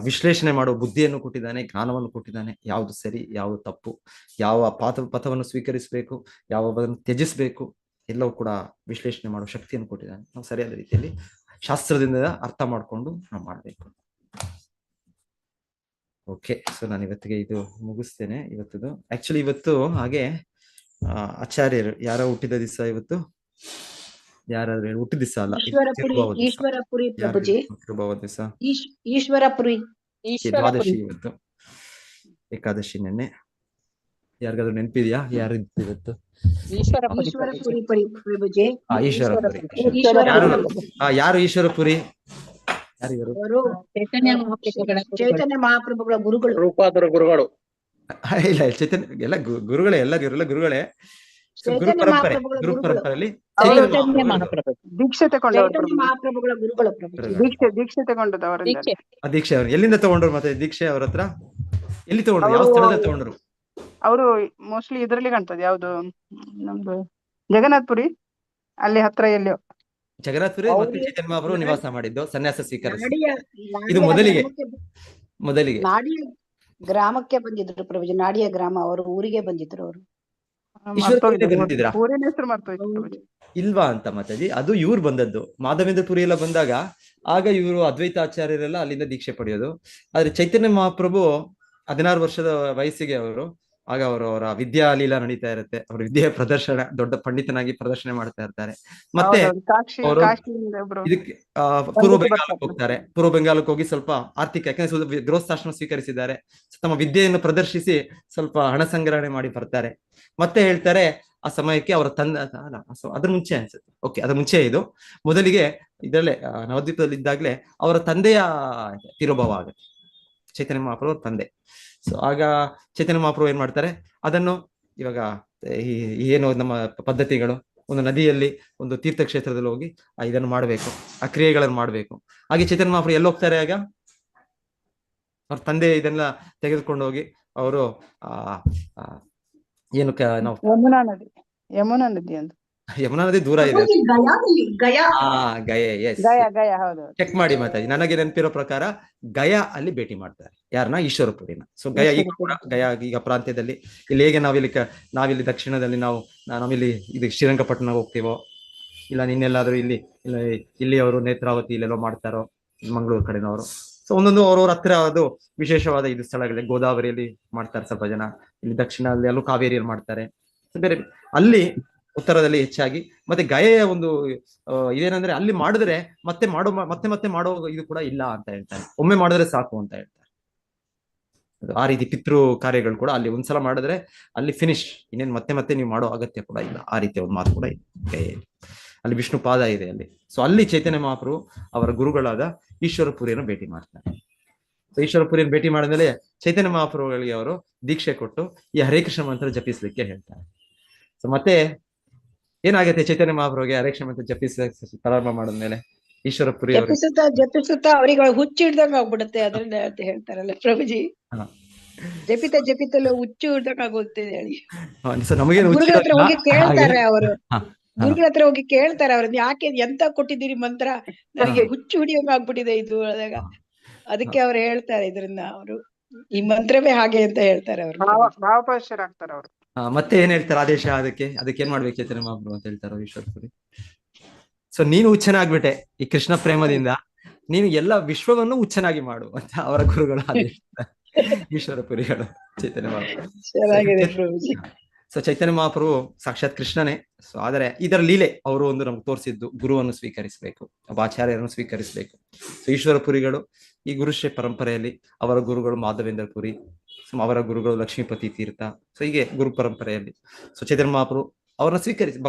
ವಿಶ್ಲೇಷಣೆ ಮಾಡುವ ಬುದ್ಧಿಯನ್ನು ಕೊಟ್ಟಿದ್ದಾನೆ, ಜ್ಞಾನವನ್ನು ಕೊಟ್ಟಿದ್ದಾನೆ. ಯಾವುದು ಸರಿ, ಯಾವುದು ತಪ್ಪು, ಯಾವ ಪಥವನ್ನು ಸ್ವೀಕರಿಸಬೇಕು, ಯಾವದನ್ನು ತ್ಯಜಿಸಬೇಕು, ಎಲ್ಲವೂ ಕೂಡ ವಿಶ್ಲೇಷಣೆ ಮಾಡುವ ಶಕ್ತಿಯನ್ನು ಕೊಟ್ಟಿದ್ದಾನೆ. ನಾವು ಸರಿಯಾದ ರೀತಿಯಲ್ಲಿ ಶಾಸ್ತ್ರದಿಂದ ಅರ್ಥ ಮಾಡ್ಕೊಂಡು ನಾವು ಮಾಡ್ಬೇಕು. ಓಕೆ, ಸೊ ನಾನು ಇವತ್ತಿಗೆ ಇದು ಮುಗಿಸ್ತೇನೆ. ಇವತ್ತದು ಆಕ್ಚುಲಿ ಇವತ್ತು ಹಾಗೆ ಆಚಾರ್ಯರು ಯಾರೋ ಹುಟ್ಟಿದ ದಿವಸ ಇವತ್ತು. ಯಾರಾದ್ರೂ ಹುಟ್ಟಿದ ದಿವಸ ಅಲ್ಲ, ಈಶ್ವರಪುರಿ ಪ್ರಭುಜಿ ದಿವಸ, ಈಶ್ವರಪುರಿ ದ್ವಾದಶಿ ಇವತ್ತು, ಏಕಾದಶಿ ನೆನ್ನೆ. ಯಾರಿಗಾದ್ರೂ ನೆನಪಿದ್ಯಾ ಯಾರು ಇವತ್ತು? ಈಶ್ವರಪುರಿ ಪ್ರಭುಜಿ. ಯಾರು ಈಶ್ವರಪುರಿ? ಯಾರಿವರು? ಚೈತನ್ಯ ಮಹಾಪ್ರಭುಗಳ ಗುರುಗಳು, ರೂಪಾದರ ಗುರುಗಳು. ಇಲ್ಲ, ಚೈತನ್ಯ ಎಲ್ಲ ಗುರುಗಳೇ, ಎಲ್ಲರೂ ಗುರುಗಳೇ. ಗುರು ಪರಂಪರೆಯಲ್ಲಿ ದೀಕ್ಷೆ ತಗೊಂಡವರು. ದೀಕ್ಷೆ ಅವರು ಎಲ್ಲಿಂದ ತಗೊಂಡ್ರು? ಮತ್ತೆ ದೀಕ್ಷೆ ಅವ್ರ ಹತ್ರ ಎಲ್ಲಿ ತಗೊಂಡ್ರು? ಯಾವ ಸ್ಥಳದಲ್ಲಿ ತಗೊಂಡ್ರು? ಅವರು ಮೋಸ್ಟ್ಲಿ ಇದ್ರಲ್ಲಿ ಕಾಣ್ತದೆ, ಯಾವ್ದು ನಮ್ದು ಜಗನ್ನಾಥ್ಪುರಿ ಅಲ್ಲಿ ಹತ್ರ ಎಲ್ಲಿಯೋ. ಜಗನ್ನಾಥ್ಪುರಿ ಮತ್ತು ಚೈತನ್ಯ ಮಹಾಪ್ರಭು ನಿವಾಸ ಮಾಡಿದ್ದು, ಸನ್ಯಾಸ ಸ್ವೀಕರಿಸಿ. ಇದು ಮೊದಲಿಗೆ ನಾಡಿಯ ಗ್ರಾಮಕ್ಕೆ ಬಂದಿದ್ರು ಪ್ರಭುಜಿ. ನಾಡಿಯ ಗ್ರಾಮ, ಅವರು ಊರಿಗೆ ಬಂದಿದ್ರು. ಅವರು ಊರಿನ ಹೆಸರು ಮರ್ತೋಯ್ತು ಇಲ್ವಾ ಅಂತ ಮಾತಾಡಿ. ಅದು ಇವ್ರು ಬಂದದ್ದು ಮಾಧವೇಂದ್ರಪುರಿ ಎಲ್ಲ ಬಂದಾಗ, ಆಗ ಇವರು ಅದ್ವೈತಾಚಾರ್ಯರೆಲ್ಲ ಅಲ್ಲಿಂದ ದೀಕ್ಷೆ ಪಡೆಯೋದು. ಆದ್ರೆ ಚೈತನ್ಯ ಮಹಾಪ್ರಭು 16 ವರ್ಷದ ವಯಸ್ಸಿಗೆ ಆಗ ಅವರ ವಿದ್ಯಾಲೀಲಾ ನಡೀತಾ ಇರುತ್ತೆ. ಅವ್ರ ವಿದ್ಯೆಯ ಪ್ರದರ್ಶನ, ದೊಡ್ಡ ಪಂಡಿತನಾಗಿ ಪ್ರದರ್ಶನ ಮಾಡ್ತಾ ಇರ್ತಾರೆ. ಮತ್ತೆ ಅವರು ಇದಕ್ಕೆ ಪೂರ್ವ ಬೆಂಗಾಲಕ್ಕೆ ಹೋಗ್ತಾರೆ. ಪೂರ್ವ ಬೆಂಗಾಲಕ್ಕೆ ಹೋಗಿ ಸ್ವಲ್ಪ ಆರ್ಥಿಕ, ಯಾಕಂದ್ರೆ ಗೃಹಸ್ಥಾಶ್ರಮ ಸ್ವೀಕರಿಸಿದ್ದಾರೆ, ತಮ್ಮ ವಿದ್ಯೆಯನ್ನು ಪ್ರದರ್ಶಿಸಿ ಸ್ವಲ್ಪ ಹಣ ಸಂಗ್ರಹಣೆ ಮಾಡಿ ಬರ್ತಾರೆ. ಮತ್ತೆ ಹೇಳ್ತಾರೆ, ಆ ಸಮಯಕ್ಕೆ ಅವರ ತಂದೆ ಅದ್ರ ಮುಂಚೆ ಅನ್ಸುತ್ತೆ, ಓಕೆ ಅದ್ರ ಮುಂಚೆ ಇದು ಮೊದಲಿಗೆ ಇದರಲ್ಲೇ ನವದ್ವೀಪದಲ್ಲಿ ಇದ್ದಾಗಲೇ ಅವರ ತಂದೆಯ ತಿರುಭಾವ ಆಗುತ್ತೆ, ಚೈತನ್ಯ ಮಹಾಪ್ರಭು ಅವ್ರ ತಂದೆ. ಸೊ ಆಗ ಚೈತನ್ಯ ಮಹಾಪ್ರಭು ಏನ್ ಮಾಡ್ತಾರೆ, ಅದನ್ನು ಇವಾಗ ಏನು ನಮ್ಮ ಪದ್ಧತಿಗಳು, ಒಂದು ನದಿಯಲ್ಲಿ ಒಂದು ತೀರ್ಥಕ್ಷೇತ್ರದಲ್ಲಿ ಹೋಗಿ ಇದನ್ನು ಮಾಡಬೇಕು, ಆ ಕ್ರಿಯೆಗಳನ್ನು ಮಾಡಬೇಕು. ಹಾಗೆ ಚೈತನ್ಯ ಮಹಾಪ್ರಭು ಎಲ್ಲಿ ಹೋಗ್ತಾರೆ, ಆಗ ಅವ್ರ ತಂದೆ ಇದೆಲ್ಲ ತೆಗೆದುಕೊಂಡು ಹೋಗಿ ಅವರು ಏನು ನಾವು ಯಮುನಾ ನದಿ ಅಂತ, ಯಮುನಾ ನದಿ ದೂರ ಇದೆ, ಗಯಾ ಗಯಾ ಹೌದು. ಚೆಕ್ ಮಾಡಿ ಮಾತಾಡಿ. ನನಗೆ ನೆನಪಿರೋ ಪ್ರಕಾರ ಗಯಾ ಅಲ್ಲಿ ಭೇಟಿ ಮಾಡ್ತಾರೆ, ಯಾರನ್ನ, ಈಶ್ವರಪುರಿನ. ಸೊ ಗಯಾ ಈಗ ಕೂಡ ಗಯಾ ಈಗ ಪ್ರಾಂತ್ಯದಲ್ಲಿ ಇಲ್ಲಿ ಹೇಗೆ ನಾವಿಲ್ಲಿ ದಕ್ಷಿಣದಲ್ಲಿ ನಾವಿಲ್ಲಿ ಇದು ಶ್ರೀರಂಗಪಟ್ಟಣ ಹೋಗ್ತೀವೋ, ಇಲ್ಲ ನಿನ್ನೆಲ್ಲಾದ್ರೂ ಇಲ್ಲಿ ಅವರು ನೇತ್ರಾವತಿ ಇಲ್ಲೆಲ್ಲೋ ಮಾಡ್ತಾರೋ, ಮಂಗಳೂರು ಕಡೆನವರು. ಸೊ ಒಂದೊಂದು ಅವ್ರವ್ರ ಹತ್ರ ಅದು ವಿಶೇಷವಾದ ಇದು ಸ್ಥಳಗಳಿದೆ. ಗೋದಾವರಿಯಲ್ಲಿ ಮಾಡ್ತಾರೆ ಸ್ವಲ್ಪ ಜನ, ಇಲ್ಲಿ ದಕ್ಷಿಣದಲ್ಲಿ ಅಲ್ಲೂ ಕಾವೇರಿಯಲ್ಲಿ ಮಾಡ್ತಾರೆ, ಬೇರೆ ಅಲ್ಲಿ ಉತ್ತರದಲ್ಲಿ ಹೆಚ್ಚಾಗಿ. ಮತ್ತೆ ಗಯೆಯ ಒಂದು ಇದೇನಂದ್ರೆ ಅಲ್ಲಿ ಮಾಡಿದ್ರೆ ಮತ್ತೆ ಮಾಡೋ ಇದು ಕೂಡ ಇಲ್ಲ ಅಂತ ಹೇಳ್ತಾರೆ, ಒಮ್ಮೆ ಮಾಡಿದ್ರೆ ಸಾಕು ಅಂತ ಹೇಳ್ತಾರೆ. ಆ ರೀತಿ ಪಿತೃ ಕಾರ್ಯಗಳು ಕೂಡ ಅಲ್ಲಿ ಒಂದ್ಸಲ ಮಾಡಿದ್ರೆ ಅಲ್ಲಿ ಫಿನಿಶ್, ಇನ್ನೇನ್ ಮತ್ತೆ ನೀವು ಮಾಡೋ ಅಗತ್ಯ ಕೂಡ ಇಲ್ಲ, ಆ ರೀತಿಯ ಒಂದು ಮಾತು ಕೂಡ ಇದೆ ಗಯೆಯಲ್ಲಿ. ಅಲ್ಲಿ ವಿಷ್ಣು ಪಾದ ಇದೆ ಅಲ್ಲಿ. ಸೊ ಅಲ್ಲಿ ಚೈತನ್ಯ ಮಹಾಪ್ರಭು ಅವರ ಗುರುಗಳಾದ ಈಶ್ವರಪುರಿಯನ್ನು ಭೇಟಿ ಮಾಡ್ತಾರೆ. ಸೊ ಈಶ್ವರಪುರಿಯನ್ನು ಭೇಟಿ ಮಾಡಿದ್ಮೇಲೆ ಚೈತನ್ಯ ಮಹಾಪ್ರಭುಗಳಿಗೆ ಅವರು ದೀಕ್ಷೆ ಕೊಟ್ಟು ಈ ಹರೇ ಕೃಷ್ಣ ಮಂತ್ರ ಜಪಿಸ್ಲಿಕ್ಕೆ ಹೇಳ್ತಾರೆ. ಸೊ ಮತ್ತೆ ಏನಾಗುತ್ತೆ, ಚೈತನ್ಯ ಮಹಾಪ್ರಭುಗೆ ಹರೇ ಕೃಷ್ಣ ಮಂತ್ರ ಜಪಿಸ ಪ್ರಾರಂಭ ಮಾಡಿದ್ಮೇಲೆ ಈಶ್ವರಪುರಿ ಅವರು ಜಪಿಸುತ್ತಾ ಅವ್ರಿಗೆ ಹುಚ್ಚು ಹಿಡ್ದಂಗ ಆಗ್ಬಿಡುತ್ತೆ, ಅದನ್ನ ಹೇಳ್ತಾರಲ್ಲ ಪ್ರಭುಜಿ, ಜಪಿತಲ್ಲೂ ಹುಚ್ಚು ಹಿಡ್ದಂಗ ಆಗೋಗ್ತದೆ ಹೇಳಿ. ನಮಗೆ ಗುರುಗಳ ಹತ್ರ ಹೋಗಿ ಕೇಳ್ತಾರೆ ಅವರು, ಗುರುಗಳ ಹತ್ರ ಹೋಗಿ ಕೇಳ್ತಾರೆ ಅವ್ರನ್ನ, ಯಾಕೆ ಎಂತ ಕೊಟ್ಟಿದ್ದೀರಿ ಮಂತ್ರ, ನನಗೆ ಹುಚ್ಚು ಹಿಡಿಯೋಂಗ ಆಗ್ಬಿಟ್ಟಿದೆ ಇದು ಹೇಳಿದಾಗ. ಅದಕ್ಕೆ ಅವ್ರು ಹೇಳ್ತಾರೆ, ಇದರಿಂದ ಅವರು ಈ ಮಂತ್ರವೇ ಹಾಗೆ ಅಂತ ಹೇಳ್ತಾರೆ ಅವರು, ಭಾವಪರವಶರಾಗ್ತಾರೆ ಅವರು. ಮತ್ತೆ ಏನ್ ಹೇಳ್ತಾರೆ ಆದೇಶ, ಅದಕ್ಕೆ ಏನ್ ಮಾಡ್ಬೇಕು ಚೈತನ್ಯ ಮಹಾಪ್ರಭು ಅಂತ ಹೇಳ್ತಾರೆ ಈಶ್ವರಪುರಿ. ಸೊ ನೀನು ಹುಚ್ಚನಾಗ್ಬಿಟ್ಟೆ ಈ ಕೃಷ್ಣ ಪ್ರೇಮದಿಂದ, ನೀನು ಎಲ್ಲ ವಿಶ್ವವನ್ನು ಹುಚ್ಚನಾಗಿ ಮಾಡು ಅಂತ ಅವರ ಗುರುಗಳು ಆದೇಶ ಈಶ್ವರಪುರಿಗಳು ಚೈತನ್ಯ ಮಹಾಪ್ರಭು. ಸೊ ಚೈತನ್ಯ ಮಹಾಪ್ರಭು ಸಾಕ್ಷಾತ್ ಕೃಷ್ಣನೇ. ಸೊ ಆದರೆ ಇದರ ಲೀಲೆ ಅವರು ಒಂದು ನಮ್ಗೆ ತೋರಿಸಿದ್ದು, ಗುರುವನ್ನು ಸ್ವೀಕರಿಸಬೇಕು, ಒಬ್ಬ ಆಚಾರ್ಯರನ್ನು ಸ್ವೀಕರಿಸಬೇಕು. ಸೊ ಈಶ್ವರಪುರಿಗಳು ಈ ಗುರುಶ್ರೀ ಪರಂಪರೆಯಲ್ಲಿ ಅವರ ಗುರುಗಳು ಮಾಧವೇಂದ್ರ ಪುರಿ, ಅವರ ಗುರುಗಳು ಲಕ್ಷ್ಮೀಪತಿ ತೀರ್ಥ. ಸೊ ಹೀಗೆ ಗುರು ಪರಂಪರೆಯಲ್ಲಿ ಸೊ ಚೈತನ್ಯ ಮಹಾಪ್ರಭು ಅವ್ರನ್ನ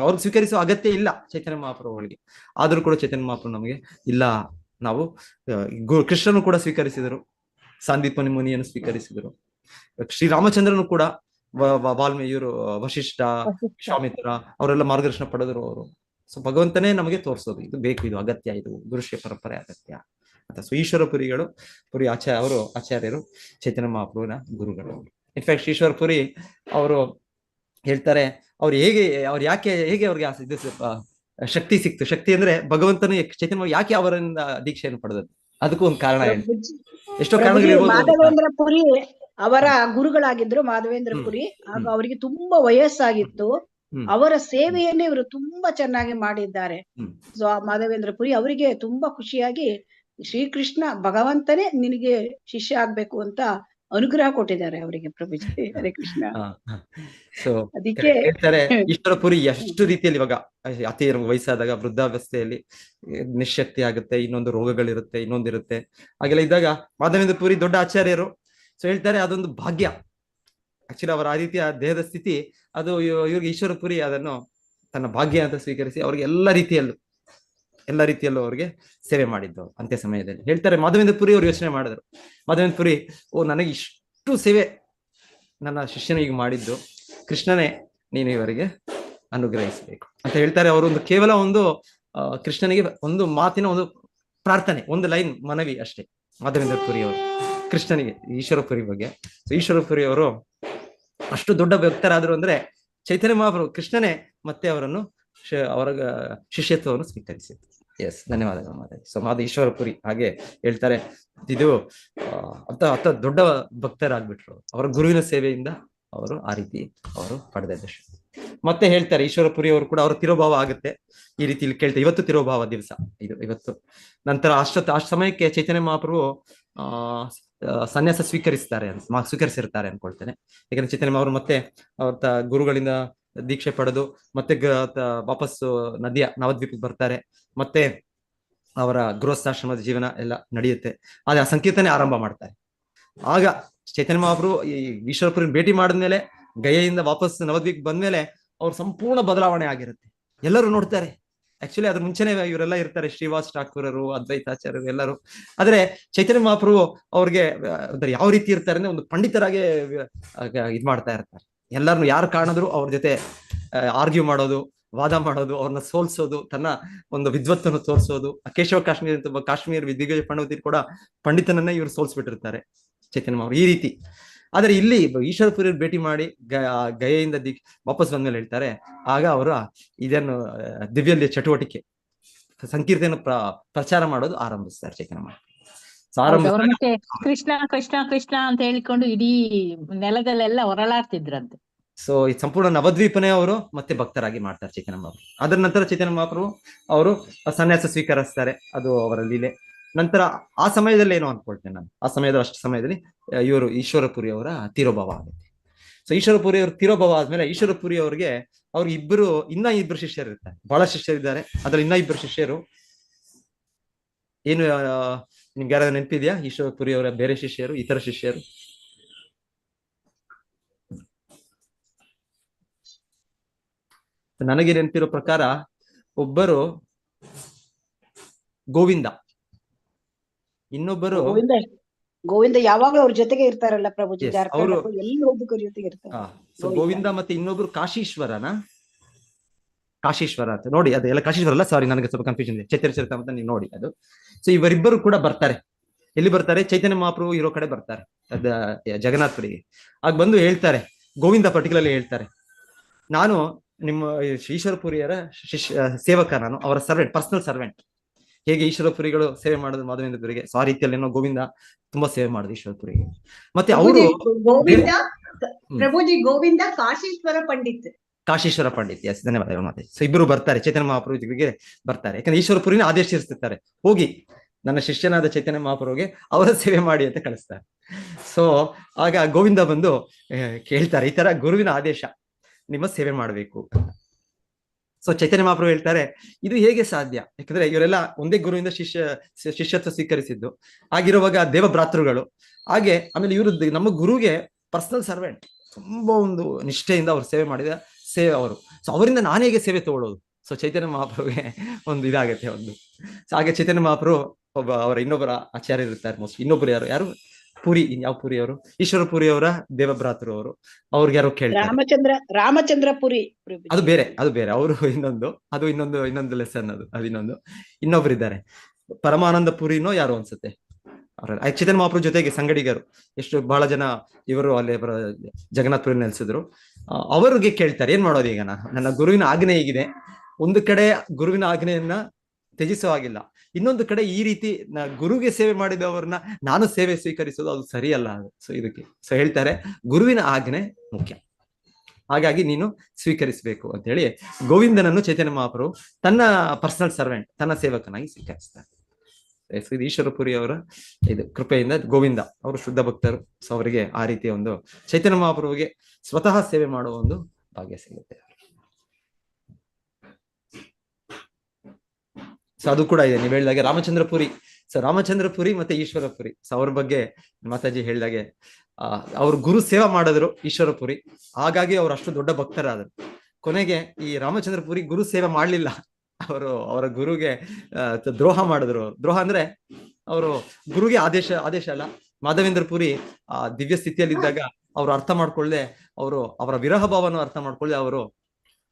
ಅವ್ರನ್ನ ಸ್ವೀಕರಿಸುವ ಅಗತ್ಯ ಇಲ್ಲ ಚೈತನ್ಯ ಮಹಾಪ್ರಭುಗಳಿಗೆ. ಆದ್ರೂ ಕೂಡ ಚೈತನ್ಯ ಮಹಾಪ್ರಭು ನಮಗೆ ಇಲ್ಲ, ನಾವು ಕೃಷ್ಣನು ಕೂಡ ಸ್ವೀಕರಿಸಿದರು, ಸಾಂದೀಪನಿ ಮುನಿಯನ್ನು ಸ್ವೀಕರಿಸಿದರು, ಶ್ರೀರಾಮಚಂದ್ರನು ಕೂಡ ವಾಲ್ಮೀಕಿಯವರು, ವಶಿಷ್ಠ, ವಿಶ್ವಾಮಿತ್ರ ಅವರೆಲ್ಲ ಮಾರ್ಗದರ್ಶನ ಪಡೆದರು ಅವರು. ಸೊ ಭಗವಂತನೇ ನಮಗೆ ತೋರಿಸೋದು, ಇದು ಬೇಕು, ಇದು ಅಗತ್ಯ, ಇದು ಗುರುಶ್ರೀ ಪರಂಪರೆ ಅಗತ್ಯ ಅಂತ. ಸೊ ಈಶ್ವರಪುರಿಗಳು ಆಚಾರ್ಯರು ಚೈತನ್ಯ ಮಹಾಪ್ರಭುವಿನ ಗುರುಗಳು. ಇನ್ಫ್ಯಾಕ್ಟ್ ಈಶ್ವರಪುರಿ ಅವರು ಹೇಳ್ತಾರೆ, ಹೇಗೆ ಅವ್ರಿಗೆ ಇದು ಶಕ್ತಿ ಸಿಕ್ತು. ಶಕ್ತಿ ಅಂದ್ರೆ ಭಗವಂತನು ಚೈತನ್ಯ ಯಾಕೆ ಅವರಿಂದ ದೀಕ್ಷೆಯನ್ನು ಪಡೆದದ್ದು, ಅದಕ್ಕೂ ಒಂದು ಕಾರಣ ಹೇಳಿ. ಎಷ್ಟೋ ಕಾರಣಗಳಿರ್ಬೋದು. ಮಾಧವೇಂದ್ರ ಪುರಿ ಅವರ ಗುರುಗಳಾಗಿದ್ರು ಮಾಧವೇಂದ್ರ ಪುರಿ. ಆಗ ಅವರಿಗೆ ತುಂಬಾ ವಯಸ್ಸಾಗಿತ್ತು, ಅವರ ಸೇವೆಯನ್ನೇ ಇವರು ತುಂಬಾ ಚೆನ್ನಾಗಿ ಮಾಡಿದ್ದಾರೆ. ಸೊ ಆ ಮಾಧವೇಂದ್ರ ಪುರಿ ಅವರಿಗೆ ತುಂಬಾ ಖುಷಿಯಾಗಿ ಶ್ರೀಕೃಷ್ಣ ಭಗವಂತನೇ ನಿನಗೆ ಶಿಷ್ಯ ಆಗ್ಬೇಕು ಅಂತ ಅನುಗ್ರಹ ಕೊಟ್ಟಿದ್ದಾರೆ ಅವರಿಗೆ ಪ್ರಭುಜಿ. ಹರೇ ಕೃಷ್ಣ. ಸೊ ಅದಕ್ಕೆ ಹೇಳ್ತಾರೆ ಈಶ್ವರಪುರಿ ಎಷ್ಟು ರೀತಿಯಲ್ಲಿ ಇವಾಗ ಅತಿ ವಯಸ್ಸಾದಾಗ ವೃದ್ಧಾವಸ್ಥೆಯಲ್ಲಿ ನಿಶಕ್ತಿ ಆಗುತ್ತೆ, ಇನ್ನೊಂದು ರೋಗಗಳಿರುತ್ತೆ, ಇನ್ನೊಂದಿರುತ್ತೆ, ಹಾಗೆಲ್ಲ ಇದ್ದಾಗ ಮಾಧವೇಂದ್ರ ಪುರಿ ದೊಡ್ಡ ಆಚಾರ್ಯರು. ಸೊ ಹೇಳ್ತಾರೆ ಅದೊಂದು ಭಾಗ್ಯ. ಆಕ್ಚುಲಿ ಅವರ ಆ ರೀತಿಯ ದೇಹದ ಸ್ಥಿತಿ ಅದು ಇವ್ರಿಗೆ ಈಶ್ವರಪುರಿ ಅದನ್ನು ತನ್ನ ಭಾಗ್ಯ ಅಂತ ಸ್ವೀಕರಿಸಿ ಅವ್ರಿಗೆ ಎಲ್ಲ ರೀತಿಯಲ್ಲೂ ಅವ್ರಿಗೆ ಸೇವೆ ಮಾಡಿದ್ದು ಅಂತ್ಯ ಸಮಯದಲ್ಲಿ. ಹೇಳ್ತಾರೆ ಮಾಧವೇಂದ್ರ ಪುರಿ ಅವ್ರು ಯೋಚನೆ ಮಾಡಿದ್ರು, ಮಾಧವೇಂದ್ರ ಪುರಿ ನನಗೆ ಇಷ್ಟು ಸೇವೆ ನನ್ನ ಶಿಷ್ಯನಿಗೆ ಮಾಡಿದ್ದು ಕೃಷ್ಣನೇ, ನೀನು ಇವರಿಗೆ ಅನುಗ್ರಹಿಸಬೇಕು ಅಂತ ಹೇಳ್ತಾರೆ. ಅವರೊಂದು ಕೇವಲ ಒಂದು ಕೃಷ್ಣನಿಗೆ ಒಂದು ಮಾತಿನ ಒಂದು ಪ್ರಾರ್ಥನೆ, ಒಂದು ಲೈನ್ ಮನವಿ ಅಷ್ಟೇ ಮಾಧವೇಂದ್ರ ಪುರಿ ಅವರು ಕೃಷ್ಣನಿಗೆ, ಈಶ್ವರಪುರಿ ಬಗ್ಗೆ. ಸೊ ಈಶ್ವರಪುರಿ ಅವರು ಅಷ್ಟು ದೊಡ್ಡ ಭಕ್ತರಾದ್ರು ಅಂದ್ರೆ ಚೈತನ್ಯ ಮಹಾಪ್ರಭು ಕೃಷ್ಣನೇ ಮತ್ತೆ ಅವರ ಶಿಷ್ಯತ್ವವನ್ನು ಸ್ವೀಕರಿಸಿದ್ರು. ಎಸ್, ಧನ್ಯವಾದಗಳು ಮಾತಾಡಿ. ಸೊ ಈಶ್ವರಪುರಿ ಹಾಗೆ ಹೇಳ್ತಾರೆ, ಇದು ಅತ್ತ ದೊಡ್ಡ ಭಕ್ತರಾಗ್ಬಿಟ್ರು, ಅವರ ಗುರುವಿನ ಸೇವೆಯಿಂದ ಅವರು ಆ ರೀತಿ ಅವರು ಪಡೆದ. ಮತ್ತೆ ಹೇಳ್ತಾರೆ ಈಶ್ವರಪುರಿ ಅವರು ಕೂಡ ಅವರ ತಿರೋಭಾವ ಆಗುತ್ತೆ ಈ ರೀತಿ ಇಲ್ಲಿ ಕೇಳ್ತಾರೆ. ಇವತ್ತು ತಿರೋಭಾವ ದಿವಸ ಇವತ್ತು. ನಂತರ ಆ ಸಮಯಕ್ಕೆ ಚೈತನ್ಯ ಮಹಾಪ್ರಭು ಸನ್ಯಾಸ ಸ್ವೀಕರಿಸಿರ್ತಾರೆ ಅನ್ಕೊಳ್ತೇನೆ. ಯಾಕಂದ್ರೆ ಚೈತನ್ಯ ಮಹಾಪ್ರಭು ಮತ್ತೆ ಅವ್ರ ಗುರುಗಳಿಂದ ದೀಕ್ಷೆ ಪಡೆದು ಮತ್ತೆ ವಾಪಸ್ಸು ನವದ್ವೀಪಕ್ಕೆ ಬರ್ತಾರೆ. ಮತ್ತೆ ಅವರ ಗೃಹಸ್ಥಾಶ್ರಮದ ಜೀವನ ಎಲ್ಲ ನಡೆಯುತ್ತೆ. ಆದ್ರೆ ಆ ಸಂಕೀರ್ತನೆ ಆರಂಭ ಮಾಡ್ತಾರೆ. ಆಗ ಚೈತನ್ಯ ಮಹಾಪ್ರಭು ಈ ಈಶ್ವರಪುರಿನ ಭೇಟಿ ಮಾಡಿದ್ಮೇಲೆ, ಗಯೆಯಿಂದ ವಾಪಸ್ ನವದ್ವೀಪಕ್ಕೆ ಬಂದ್ಮೇಲೆ ಅವ್ರ ಸಂಪೂರ್ಣ ಬದಲಾವಣೆ ಆಗಿರುತ್ತೆ. ಎಲ್ಲರೂ ನೋಡ್ತಾರೆ. ಆಕ್ಚುಲಿ ಅದ್ರ ಮುಂಚೆನೆ ಇವರೆಲ್ಲ ಇರ್ತಾರೆ, ಶ್ರೀವಾಸ್ ಠಾಕೂರರು, ಅದ್ವೈತಾಚಾರ್ಯರು ಎಲ್ಲರೂ. ಆದ್ರೆ ಚೈತನ್ಯ ಮಹಾಪ್ರಭು ಅವ್ರಿಗೆ ಯಾವ ರೀತಿ ಇರ್ತಾರೆ ಅಂದ್ರೆ ಒಂದು ಪಂಡಿತರಾಗೆ ಇದ್ ಮಾಡ್ತಾ ಇರ್ತಾರೆ. ಎಲ್ಲರನ್ನು ಯಾರು ಕಾಣಿದ್ರು ಅವ್ರ ಜೊತೆ ಆರ್ಗ್ಯೂ ಮಾಡೋದು, ವಾದ ಮಾಡೋದು, ಅವ್ರನ್ನ ಸೋಲ್ಸೋದು, ತನ್ನ ಒಂದು ವಿದ್ವತ್ತನ್ನು ತೋರಿಸೋದು. ಕೇಶವ ಕಾಶ್ಮೀರ್ ದಿಗ್ಗಜ ಪಂಡಿತರು ಕೂಡ ಪಂಡಿತನನ್ನೇ ಇವ್ರು ಸೋಲ್ಸ್ಬಿಟ್ಟಿರ್ತಾರೆ ಚೈತನ್ಯ ಮಹಾಪ್ರಭು ಈ ರೀತಿ. ಆದ್ರೆ ಇಲ್ಲಿ ಈಶ್ವರಪುರಿ ಭೇಟಿ ಮಾಡಿ ಗಯೆಯಿಂದ ವಾಪಸ್ ಬಂದ್ಮೇಲೆ ಹೇಳ್ತಾರೆ, ಆಗ ಅವರ ಇದನ್ನು ದಿವ್ಯ ಚಟುವಟಿಕೆ ಸಂಕೀರ್ತನ ಪ್ರಚಾರ ಮಾಡೋದು ಆರಂಭಿಸ್ತಾರೆ ಚೈತನ್ಯ ಮಹಾಪ್ರಭು. ಮತ್ತೆ ಕೃಷ್ಣ ಕೃಷ್ಣ ಕೃಷ್ಣ ಅಂತ ಹೇಳಿಕೊಂಡು ಇಡೀ ನೆಲದಲ್ಲೆಲ್ಲ ಹೊರಳಾಡ್ತಿದ್ರಂತೆ. ಸೊ ಈ ಸಂಪೂರ್ಣ ನವದ್ವೀಪನೇ ಅವರು ಮತ್ತೆ ಭಕ್ತರಾಗಿ ಮಾಡ್ತಾರೆ ಚೈತನ್ಯ ಮಹಾಪ್ರಭು. ಅದರ ನಂತರ ಚೈತನ್ಯ ಮಹಾಪ್ರಭು ಅವರು ಸನ್ಯಾಸ ಸ್ವೀಕರಿಸ್ತಾರೆ, ಅದು ಅವರ ಲೀಲೆ. ನಂತರ ಆ ಸಮಯದಲ್ಲಿ ಏನು ಅನ್ಕೊಳ್ತೇನೆ ನಾನು, ಆ ಸಮಯದಲ್ಲಿ ಇವರು ಈಶ್ವರಪುರಿ ಅವರ ತಿರೋಭವ ಆಗುತ್ತೆ. ಸೊ ಈಶ್ವರಪುರಿ ಅವರು ತಿರೋಭವ ಆದ್ಮೇಲೆ ಈಶ್ವರಪುರಿ ಅವ್ರಿಗೆ ಇನ್ನ ಇಬ್ಬರು ಶಿಷ್ಯರು ಇರ್ತಾರೆ, ಬಹಳ ಶಿಷ್ಯರಿದ್ದಾರೆ. ಅದ್ರಲ್ಲಿ ಇನ್ನ ಇಬ್ಬರು ಶಿಷ್ಯರು ಏನು ನಿಮ್ಗೆ ಯಾರಾದ್ರೂ ನೆನಪಿದ್ಯಾ? ಈಶ್ವರಪುರಿ ಅವರ ಬೇರೆ ಶಿಷ್ಯರು, ಇತರ ಶಿಷ್ಯರು ನನಗೆ ನೆನಪಿರೋ ಪ್ರಕಾರ ಒಬ್ಬರು ಗೋವಿಂದ, ಇನ್ನೊಬ್ಬರು ಗೋವಿಂದ ಯಾವಾಗ್ಲೂ ಅವ್ರ ಜೊತೆಗೆ ಇರ್ತಾರಲ್ಲ ಪ್ರಭುಜಿ, ಅವರು ಎಲ್ಲಿ ಹೋಗ್ಬೇಕು ಅವ್ರ ಜೊತೆಗೆ ಇರ್ತಾರೆ. ಗೋವಿಂದ ಮತ್ತೆ ಇನ್ನೊಬ್ರು ಕಾಶೀಶ್ವರ ಅಂತ ನೋಡಿ, ಅದೆಲ್ಲ ಕಾಶೀಶ್ವರ ಅಲ್ಲ, ಸಾರಿ ನನಗೆ ಸ್ವಲ್ಪ ಕನ್ಫ್ಯೂಷನ್ ಇದೆ. ಚೈತನ್ಯ ಚರಿತಾಮೃತ ನೀವು ನೋಡಿ ಅದು. ಸೊ ಇವರಿಬ್ಬರು ಕೂಡ ಬರ್ತಾರೆ. ಎಲ್ಲಿ ಬರ್ತಾರೆ? ಚೈತನ್ಯ ಮಹಾಪ್ರಭು ಇರೋ ಕಡೆ ಬರ್ತಾರೆ, ಜಗನ್ನಾಥಪುರಿಗೆ. ಆಗ ಬಂದು ಹೇಳ್ತಾರೆ, ಗೋವಿಂದ ಪರ್ಟಿಕ್ಯುಲರ್ಲಿ ಹೇಳ್ತಾರೆ, ನಾನು ನಿಮ್ಮ ಈಶ್ವರಪುರಿಯರ ಸೇವಕ, ನಾನು ಅವರ ಸರ್ವೆಂಟ್, ಪರ್ಸನಲ್ ಸರ್ವೆಂಟ್. ಹೇಗೆ ಈಶ್ವರಪುರಿಗಳು ಸೇವೆ ಮಾಡಿದ್ರು ಮಾಧವೇಂದ್ರಪುರಿಗೆ, ಸೊ ಆ ರೀತಿಯಲ್ಲಿ ಏನೋ ಗೋವಿಂದ ತುಂಬಾ ಸೇವೆ ಮಾಡಿದ್ರು ಈಶ್ವರಪುರಿಗೆ. ಮತ್ತೆ ಅವರು ಪ್ರಭುಜಿ ಗೋವಿಂದ ಕಾಶೀಶ್ವರ ಪಂಡಿತ್, ಎಸ್, ಧನ್ಯವಾದ ಮಾತೆ. ಸೊ ಇಬ್ಬರು ಬರ್ತಾರೆ, ಚೈತನ್ಯ ಮಹಾಪ್ರಭುಗೆ ಬರ್ತಾರೆ. ಯಾಕಂದ್ರೆ ಈಶ್ವರಪುರಿನ ಆದೇಶಿಸ್ತಿರ್ತಾರೆ, ಹೋಗಿ ನನ್ನ ಶಿಷ್ಯನಾದ ಚೈತನ್ಯ ಮಹಾಪ್ರಭುಗೆ ಅವರ ಸೇವೆ ಮಾಡಿ ಅಂತ ಕಳಿಸ್ತಾರೆ. ಸೊ ಆಗ ಗೋವಿಂದ ಬಂದು ಕೇಳ್ತಾರೆ, ಈ ತರ ಗುರುವಿನ ಆದೇಶ, ನಿಮ್ಮ ಸೇವೆ ಮಾಡಬೇಕು. ಸೊ ಚೈತನ್ಯ ಮಹಾಪ್ರಭು ಹೇಳ್ತಾರೆ, ಇದು ಹೇಗೆ ಸಾಧ್ಯ? ಯಾಕಂದ್ರೆ ಇವರೆಲ್ಲ ಒಂದೇ ಗುರುವಿಂದ ಶಿಷ್ಯತ್ವ ಸ್ವೀಕರಿಸಿದ್ದು ಆಗಿರುವಾಗ ದೇವಭ್ರಾತೃಗಳು. ಹಾಗೆ ಆಮೇಲೆ ಇವರು ನಮ್ಮ ಗುರುಗೆ ಪರ್ಸನಲ್ ಸರ್ವೆಂಟ್, ತುಂಬಾ ಒಂದು ನಿಷ್ಠೆಯಿಂದ ಅವ್ರು ಸೇವೆ ಮಾಡಿದ ಸೇವೆ ಅವರು. ಸೊ ಅವರಿಂದ ನಾನು ಹೇಗೆ ಸೇವೆ ತಗೊಳ್ಳೋದು? ಸೊ ಚೈತನ್ಯ ಮಹಾಪ್ರಭುಗೆ ಒಂದು ಇದಾಗತ್ತೆ ಒಂದು. ಸೊ ಹಾಗೆ ಚೈತನ್ಯ ಮಹಾಪ್ರಭು ಒಬ್ಬ ಅವರ ಇನ್ನೊಬ್ಬರ ಆಚಾರ್ಯರು ಇರ್ತಾರೆ, ಮೋಸ್ಟ್ ಇನ್ನೊಬ್ರು ಯಾರು ಪುರಿ, ಯಾವ ಪುರಿ ಅವರು? ಈಶ್ವರಪುರಿ ಅವರ ದೇವಭ್ರಾತೃ ಅವರು. ಅವ್ರಿಗೆ ಯಾರೋ ಕೇಳ್ತಾರೆ, ರಾಮಚಂದ್ರ ಪುರಿ, ಅದು ಬೇರೆ ಅವರು ಇನ್ನೊಂದು ಲೆಸನ್, ಅದು ಇನ್ನೊಬ್ರು ಇದ್ದಾರೆ, ಪರಮಾನಂದ ಪುರಿನೋ ಯಾರು ಅನ್ಸುತ್ತೆ. ಚೈತನ್ಯ ಮಹಾಪ್ರಭು ಜೊತೆಗೆ ಸಂಗಡಿಗರು ಎಷ್ಟು ಬಹಳ ಜನ ಇವರು ಅಲ್ಲಿ ಜಗನ್ನಾಥಪುರಿ ನೆಲೆಸಿದ್ರು. ಅವರಿಗೆ ಕೇಳ್ತಾರೆ, ಏನ್ ಮಾಡೋದು ಈಗ? ನನ್ನ ಗುರುವಿನ ಆಜ್ಞೆ ಹೀಗಿದೆ, ಒಂದು ಕಡೆ ಗುರುವಿನ ಆಜ್ಞೆಯನ್ನ ತ್ಯಜಿಸೋ ಆಗಿಲ್ಲ, ಇನ್ನೊಂದು ಕಡೆ ಈ ರೀತಿ ಗುರುಗೆ ಸೇವೆ ಮಾಡಿದವರನ್ನ ನಾನು ಸೇವೆ ಸ್ವೀಕರಿಸೋದು ಅದು ಸರಿಯಲ್ಲ. ಸೊ ಸೊ ಹೇಳ್ತಾರೆ, ಗುರುವಿನ ಆಜ್ಞೆ ಮುಖ್ಯ, ಹಾಗಾಗಿ ನೀನು ಸ್ವೀಕರಿಸಬೇಕು ಅಂತ ಹೇಳಿ ಗೋವಿಂದನನ್ನು ಚೈತನ್ಯ ಮಹಾಪ್ರಭು ತನ್ನ ಪರ್ಸನಲ್ ಸರ್ವೆಂಟ್, ತನ್ನ ಸೇವಕನಾಗಿ ಸ್ವೀಕರಿಸ್ತಾರೆ. ಇದು ಈಶ್ವರಪುರಿ ಅವರ ಕೃಪೆಯಿಂದ ಗೋವಿಂದ ಅವರು ಶುದ್ಧ ಭಕ್ತರು. ಸೊ ಅವರಿಗೆ ಆ ರೀತಿಯ ಒಂದು ಚೈತನ್ಯ ಮಹಾಪ್ರಭುಗೆ ಸ್ವತಃ ಸೇವೆ ಮಾಡುವ ಒಂದು ಭಾಗ್ಯ ಸಿಗುತ್ತೆ. ಸೊ ಅದು ಕೂಡ ಇದೆ, ನೀವು ಹೇಳಿದಾಗೆ ರಾಮಚಂದ್ರಪುರಿ. ಸೊ ರಾಮಚಂದ್ರಪುರಿ ಮತ್ತೆ ಈಶ್ವರಪುರಿ, ಸೊ ಅವ್ರ ಬಗ್ಗೆ ಮಾತಾಜಿ ಹೇಳಿದಾಗೆ ಅವ್ರು ಗುರು ಸೇವಾ ಮಾಡಿದ್ರು ಈಶ್ವರಪುರಿ, ಹಾಗಾಗಿ ಅವ್ರು ಅಷ್ಟು ದೊಡ್ಡ ಭಕ್ತರಾದರು. ಕೊನೆಗೆ ಈ ರಾಮಚಂದ್ರಪುರಿ ಗುರು ಸೇವೆ ಮಾಡ್ಲಿಲ್ಲ, ಅವರ ಗುರುಗೆ ದ್ರೋಹ ಮಾಡಿದ್ರು. ದ್ರೋಹ ಅಂದ್ರೆ ಅವರು ಗುರುಗೆ ಆದೇಶ ಅಲ್ಲ, ಮಾಧವೇಂದ್ರಪುರಿ ದಿವ್ಯ ಸ್ಥಿತಿಯಲ್ಲಿದ್ದಾಗ ಅವ್ರು ಅರ್ಥ ಮಾಡ್ಕೊಳ್ಳದೆ, ಅವರ ವಿರಹ ಭಾವನ ಅರ್ಥ ಮಾಡ್ಕೊಳ್ಳದೆ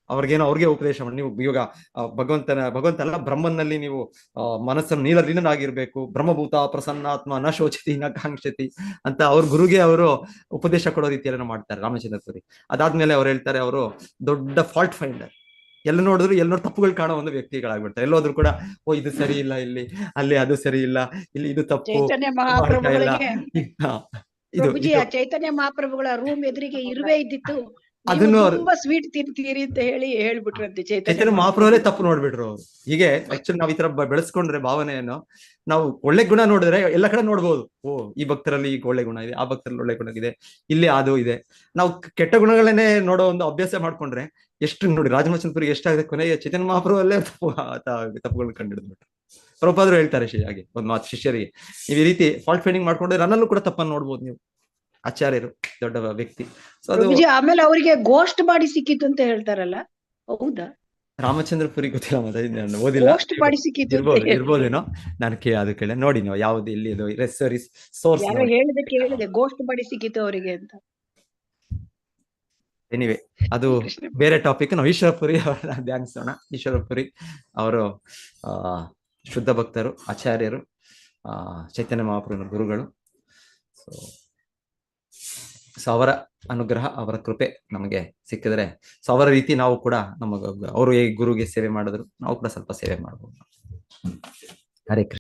ಅವ್ರಿಗೆ ಉಪದೇಶ ಮಾಡಿ, ನೀವು ಇವಾಗ ಭಗವಂತ ಅಲ್ಲ, ಬ್ರಹ್ಮನಲ್ಲಿ ನೀವು ಮನಸ್ಸನ್ನು ನೀಲನಾಗಿರ್ಬೇಕು, ಬ್ರಹ್ಮಭೂತ ಪ್ರಸನ್ನಾತ್ಮ ನ ಶೋಚತಿ ನ ಕಾಂಕ್ಷತಿ ಅಂತ ಅವ್ರ ಗುರುಗೆ ಅವರು ಉಪದೇಶ ಕೊಡೋ ರೀತಿಯಲ್ಲಿ ಮಾಡ್ತಾರೆ ರಾಮಚಂದ್ರಪುರಿ. ಅದಾದ್ಮೇಲೆ ಅವ್ರು ಹೇಳ್ತಾರೆ, ಅವರು ದೊಡ್ಡ ಫಾಲ್ಟ್ ಫೈಂಡರ್, ಎಲ್ಲೋ ತಪ್ಪುಗಳು ಕಾಣೋ ಒಂದು ವ್ಯಕ್ತಿಗಳಾಗ್ಬಿಡ್ತಾರೆ. ಎಲ್ಲೋದ್ರು ಕೂಡ ಇದು ಸರಿ ಇಲ್ಲ, ಅಲ್ಲಿ ಅದು ಸರಿ ಇಲ್ಲ, ಇಲ್ಲಿ ಇದು ತಪ್ಪು. ಚೈತನ್ಯ ಮಹಾಪ್ರಭುಗಳಿಗೆ ಚೈತನ್ಯ ಮಹಾಪ್ರಭುಗಳ ರೂಮ್ ಎದುರಿಗೆ ಇರುವೆ ಇದ್ದಿತ್ತು, ಅದನ್ನು ತುಂಬಾ ಸ್ವೀಟ್ ತಿಂತೀರಿ ಅಂತ ಹೇಳ್ಬಿಟ್ರಂತೆ ಚೈತನ್ಯ ಮಹಾಪ್ರಭುವೇ ತಪ್ಪು ನೋಡ್ಬಿಟ್ರು ಅವ್ರು. ಹೀಗೆ ಆಕ್ಚುಲಿ ನಾವ್ ಈ ತರ ಬೆಳೆಸ್ಕೊಂಡ್ರೆ ಭಾವನೆಯನ್ನು, ನಾವು ಒಳ್ಳೆ ಗುಣ ನೋಡಿದ್ರೆ ಎಲ್ಲ ಕಡೆ ನೋಡ್ಬೋದು, ಈ ಭಕ್ತರಲ್ಲಿ ಈಗ ಒಳ್ಳೆ ಗುಣ ಇದೆ, ಆ ಭಕ್ತರಲ್ಲಿ ಒಳ್ಳೆ ಗುಣ ಇದೆ, ಇಲ್ಲಿ ಅದು ಇದೆ. ನಾವು ಕೆಟ್ಟ ಗುಣಗಳನ್ನೇ ನೋಡೋ ಒಂದು ಅಭ್ಯಾಸ ಮಾಡ್ಕೊಂಡ್ರೆ ಎಷ್ಟು ನೋಡಿ ರಾಜಮಚಂದ್ರಪುರಿಗೆ ಎಷ್ಟಾಗಿದೆ, ಕೊನೆಗೆ ಚೈತನ್ಯ ಮಹಾಪ್ರಭುವಲ್ಲೇ ತಪ್ಪುಗಳನ್ನ ಕಂಡಿಡ್ಬಿಟ್ರು. ಪ್ರಭುಪಾದರು ಹೇಳ್ತಾರೆ ಹಾಗೆ ಒಂದು ಮಾತು ಶಿಷ್ಯರಿಗೆ, ನೀವು ಈ ರೀತಿ ಫಾಲ್ಟ್ ಫೈಂಡಿಂಗ್ ಮಾಡ್ಕೊಂಡ್ರೆ ನನ್ನಲ್ಲೂ ಕೂಡ ತಪ್ಪನ್ನು ನೋಡ್ಬೋದು ನೀವು. ಆಚಾರ್ಯರು, ದೊಡ್ಡ ವ್ಯಕ್ತಿ. ಸೊ ಅದು ಪ್ರಭುಜಿ ಆಮೇಲೆ ಅವರಿಗೆ ಗೋಸ್ಟ್ ಬಾಡಿ ಸಿಕ್ಕಿತ್ತು ಅಂತ ಹೇಳ್ತಾರಲ್ಲ, ಹೌದಾ? ರಾಮಚಂದ್ರಪುರಿ ಗೊತ್ತಿಲ್ಲ, ಮತ್ತೆ ನಾನು ಓದಿಲ್ಲ. ಗೋಸ್ಟ್ ಬಾಡಿ ಸಿಕ್ಕಿತ್ತು ಅಂತ ಇರ್ಬೋದೇನೋ, ನಾನು ಅದು ಕೇಳಿ ನೋಡಿ ನೀವು ಯಾವ್ದು ಇಲ್ಲಿ ಇದು ಸೋರ್ಸ್ ಯಾರೋ ಹೇಳಿದೆ ಗೋಸ್ಟ್ ಬಾಡಿ ಸಿಕ್ಕಿತ್ತು ಅವರಿಗೆ ಅಂತ. ಎನಿವೆ ಅದು ಬೇರೆ ಟಾಪಿಕ್. ನಾವು ಈಶ್ವರಪುರಿ ಅವರ ಧ್ಯಾನಿಸೋಣ. ಈಶ್ವರಪುರಿ ಅವರು ಶುದ್ಧ ಭಕ್ತರು, ಆಚಾರ್ಯರು, ಚೈತನ್ಯ ಮಹಾಪ್ರಭುವಿನ ಗುರುಗಳು. ಸೊ ಅವರ ಅನುಗ್ರಹ, ಅವರ ಕೃಪೆ ನಮಗೆ ಸಿಕ್ಕಿದ್ರೆ, ಸೊ ಅವರ ರೀತಿ ನಾವು ಕೂಡ ಅವರು ಹೇಗೆ ಗುರುಗೆ ಸೇವೆ ಮಾಡಿದ್ರು ನಾವು ಕೂಡ ಸ್ವಲ್ಪ ಸೇವೆ ಮಾಡ್ಬೋದು. ಹರೇ ಕೃಷ್ಣ.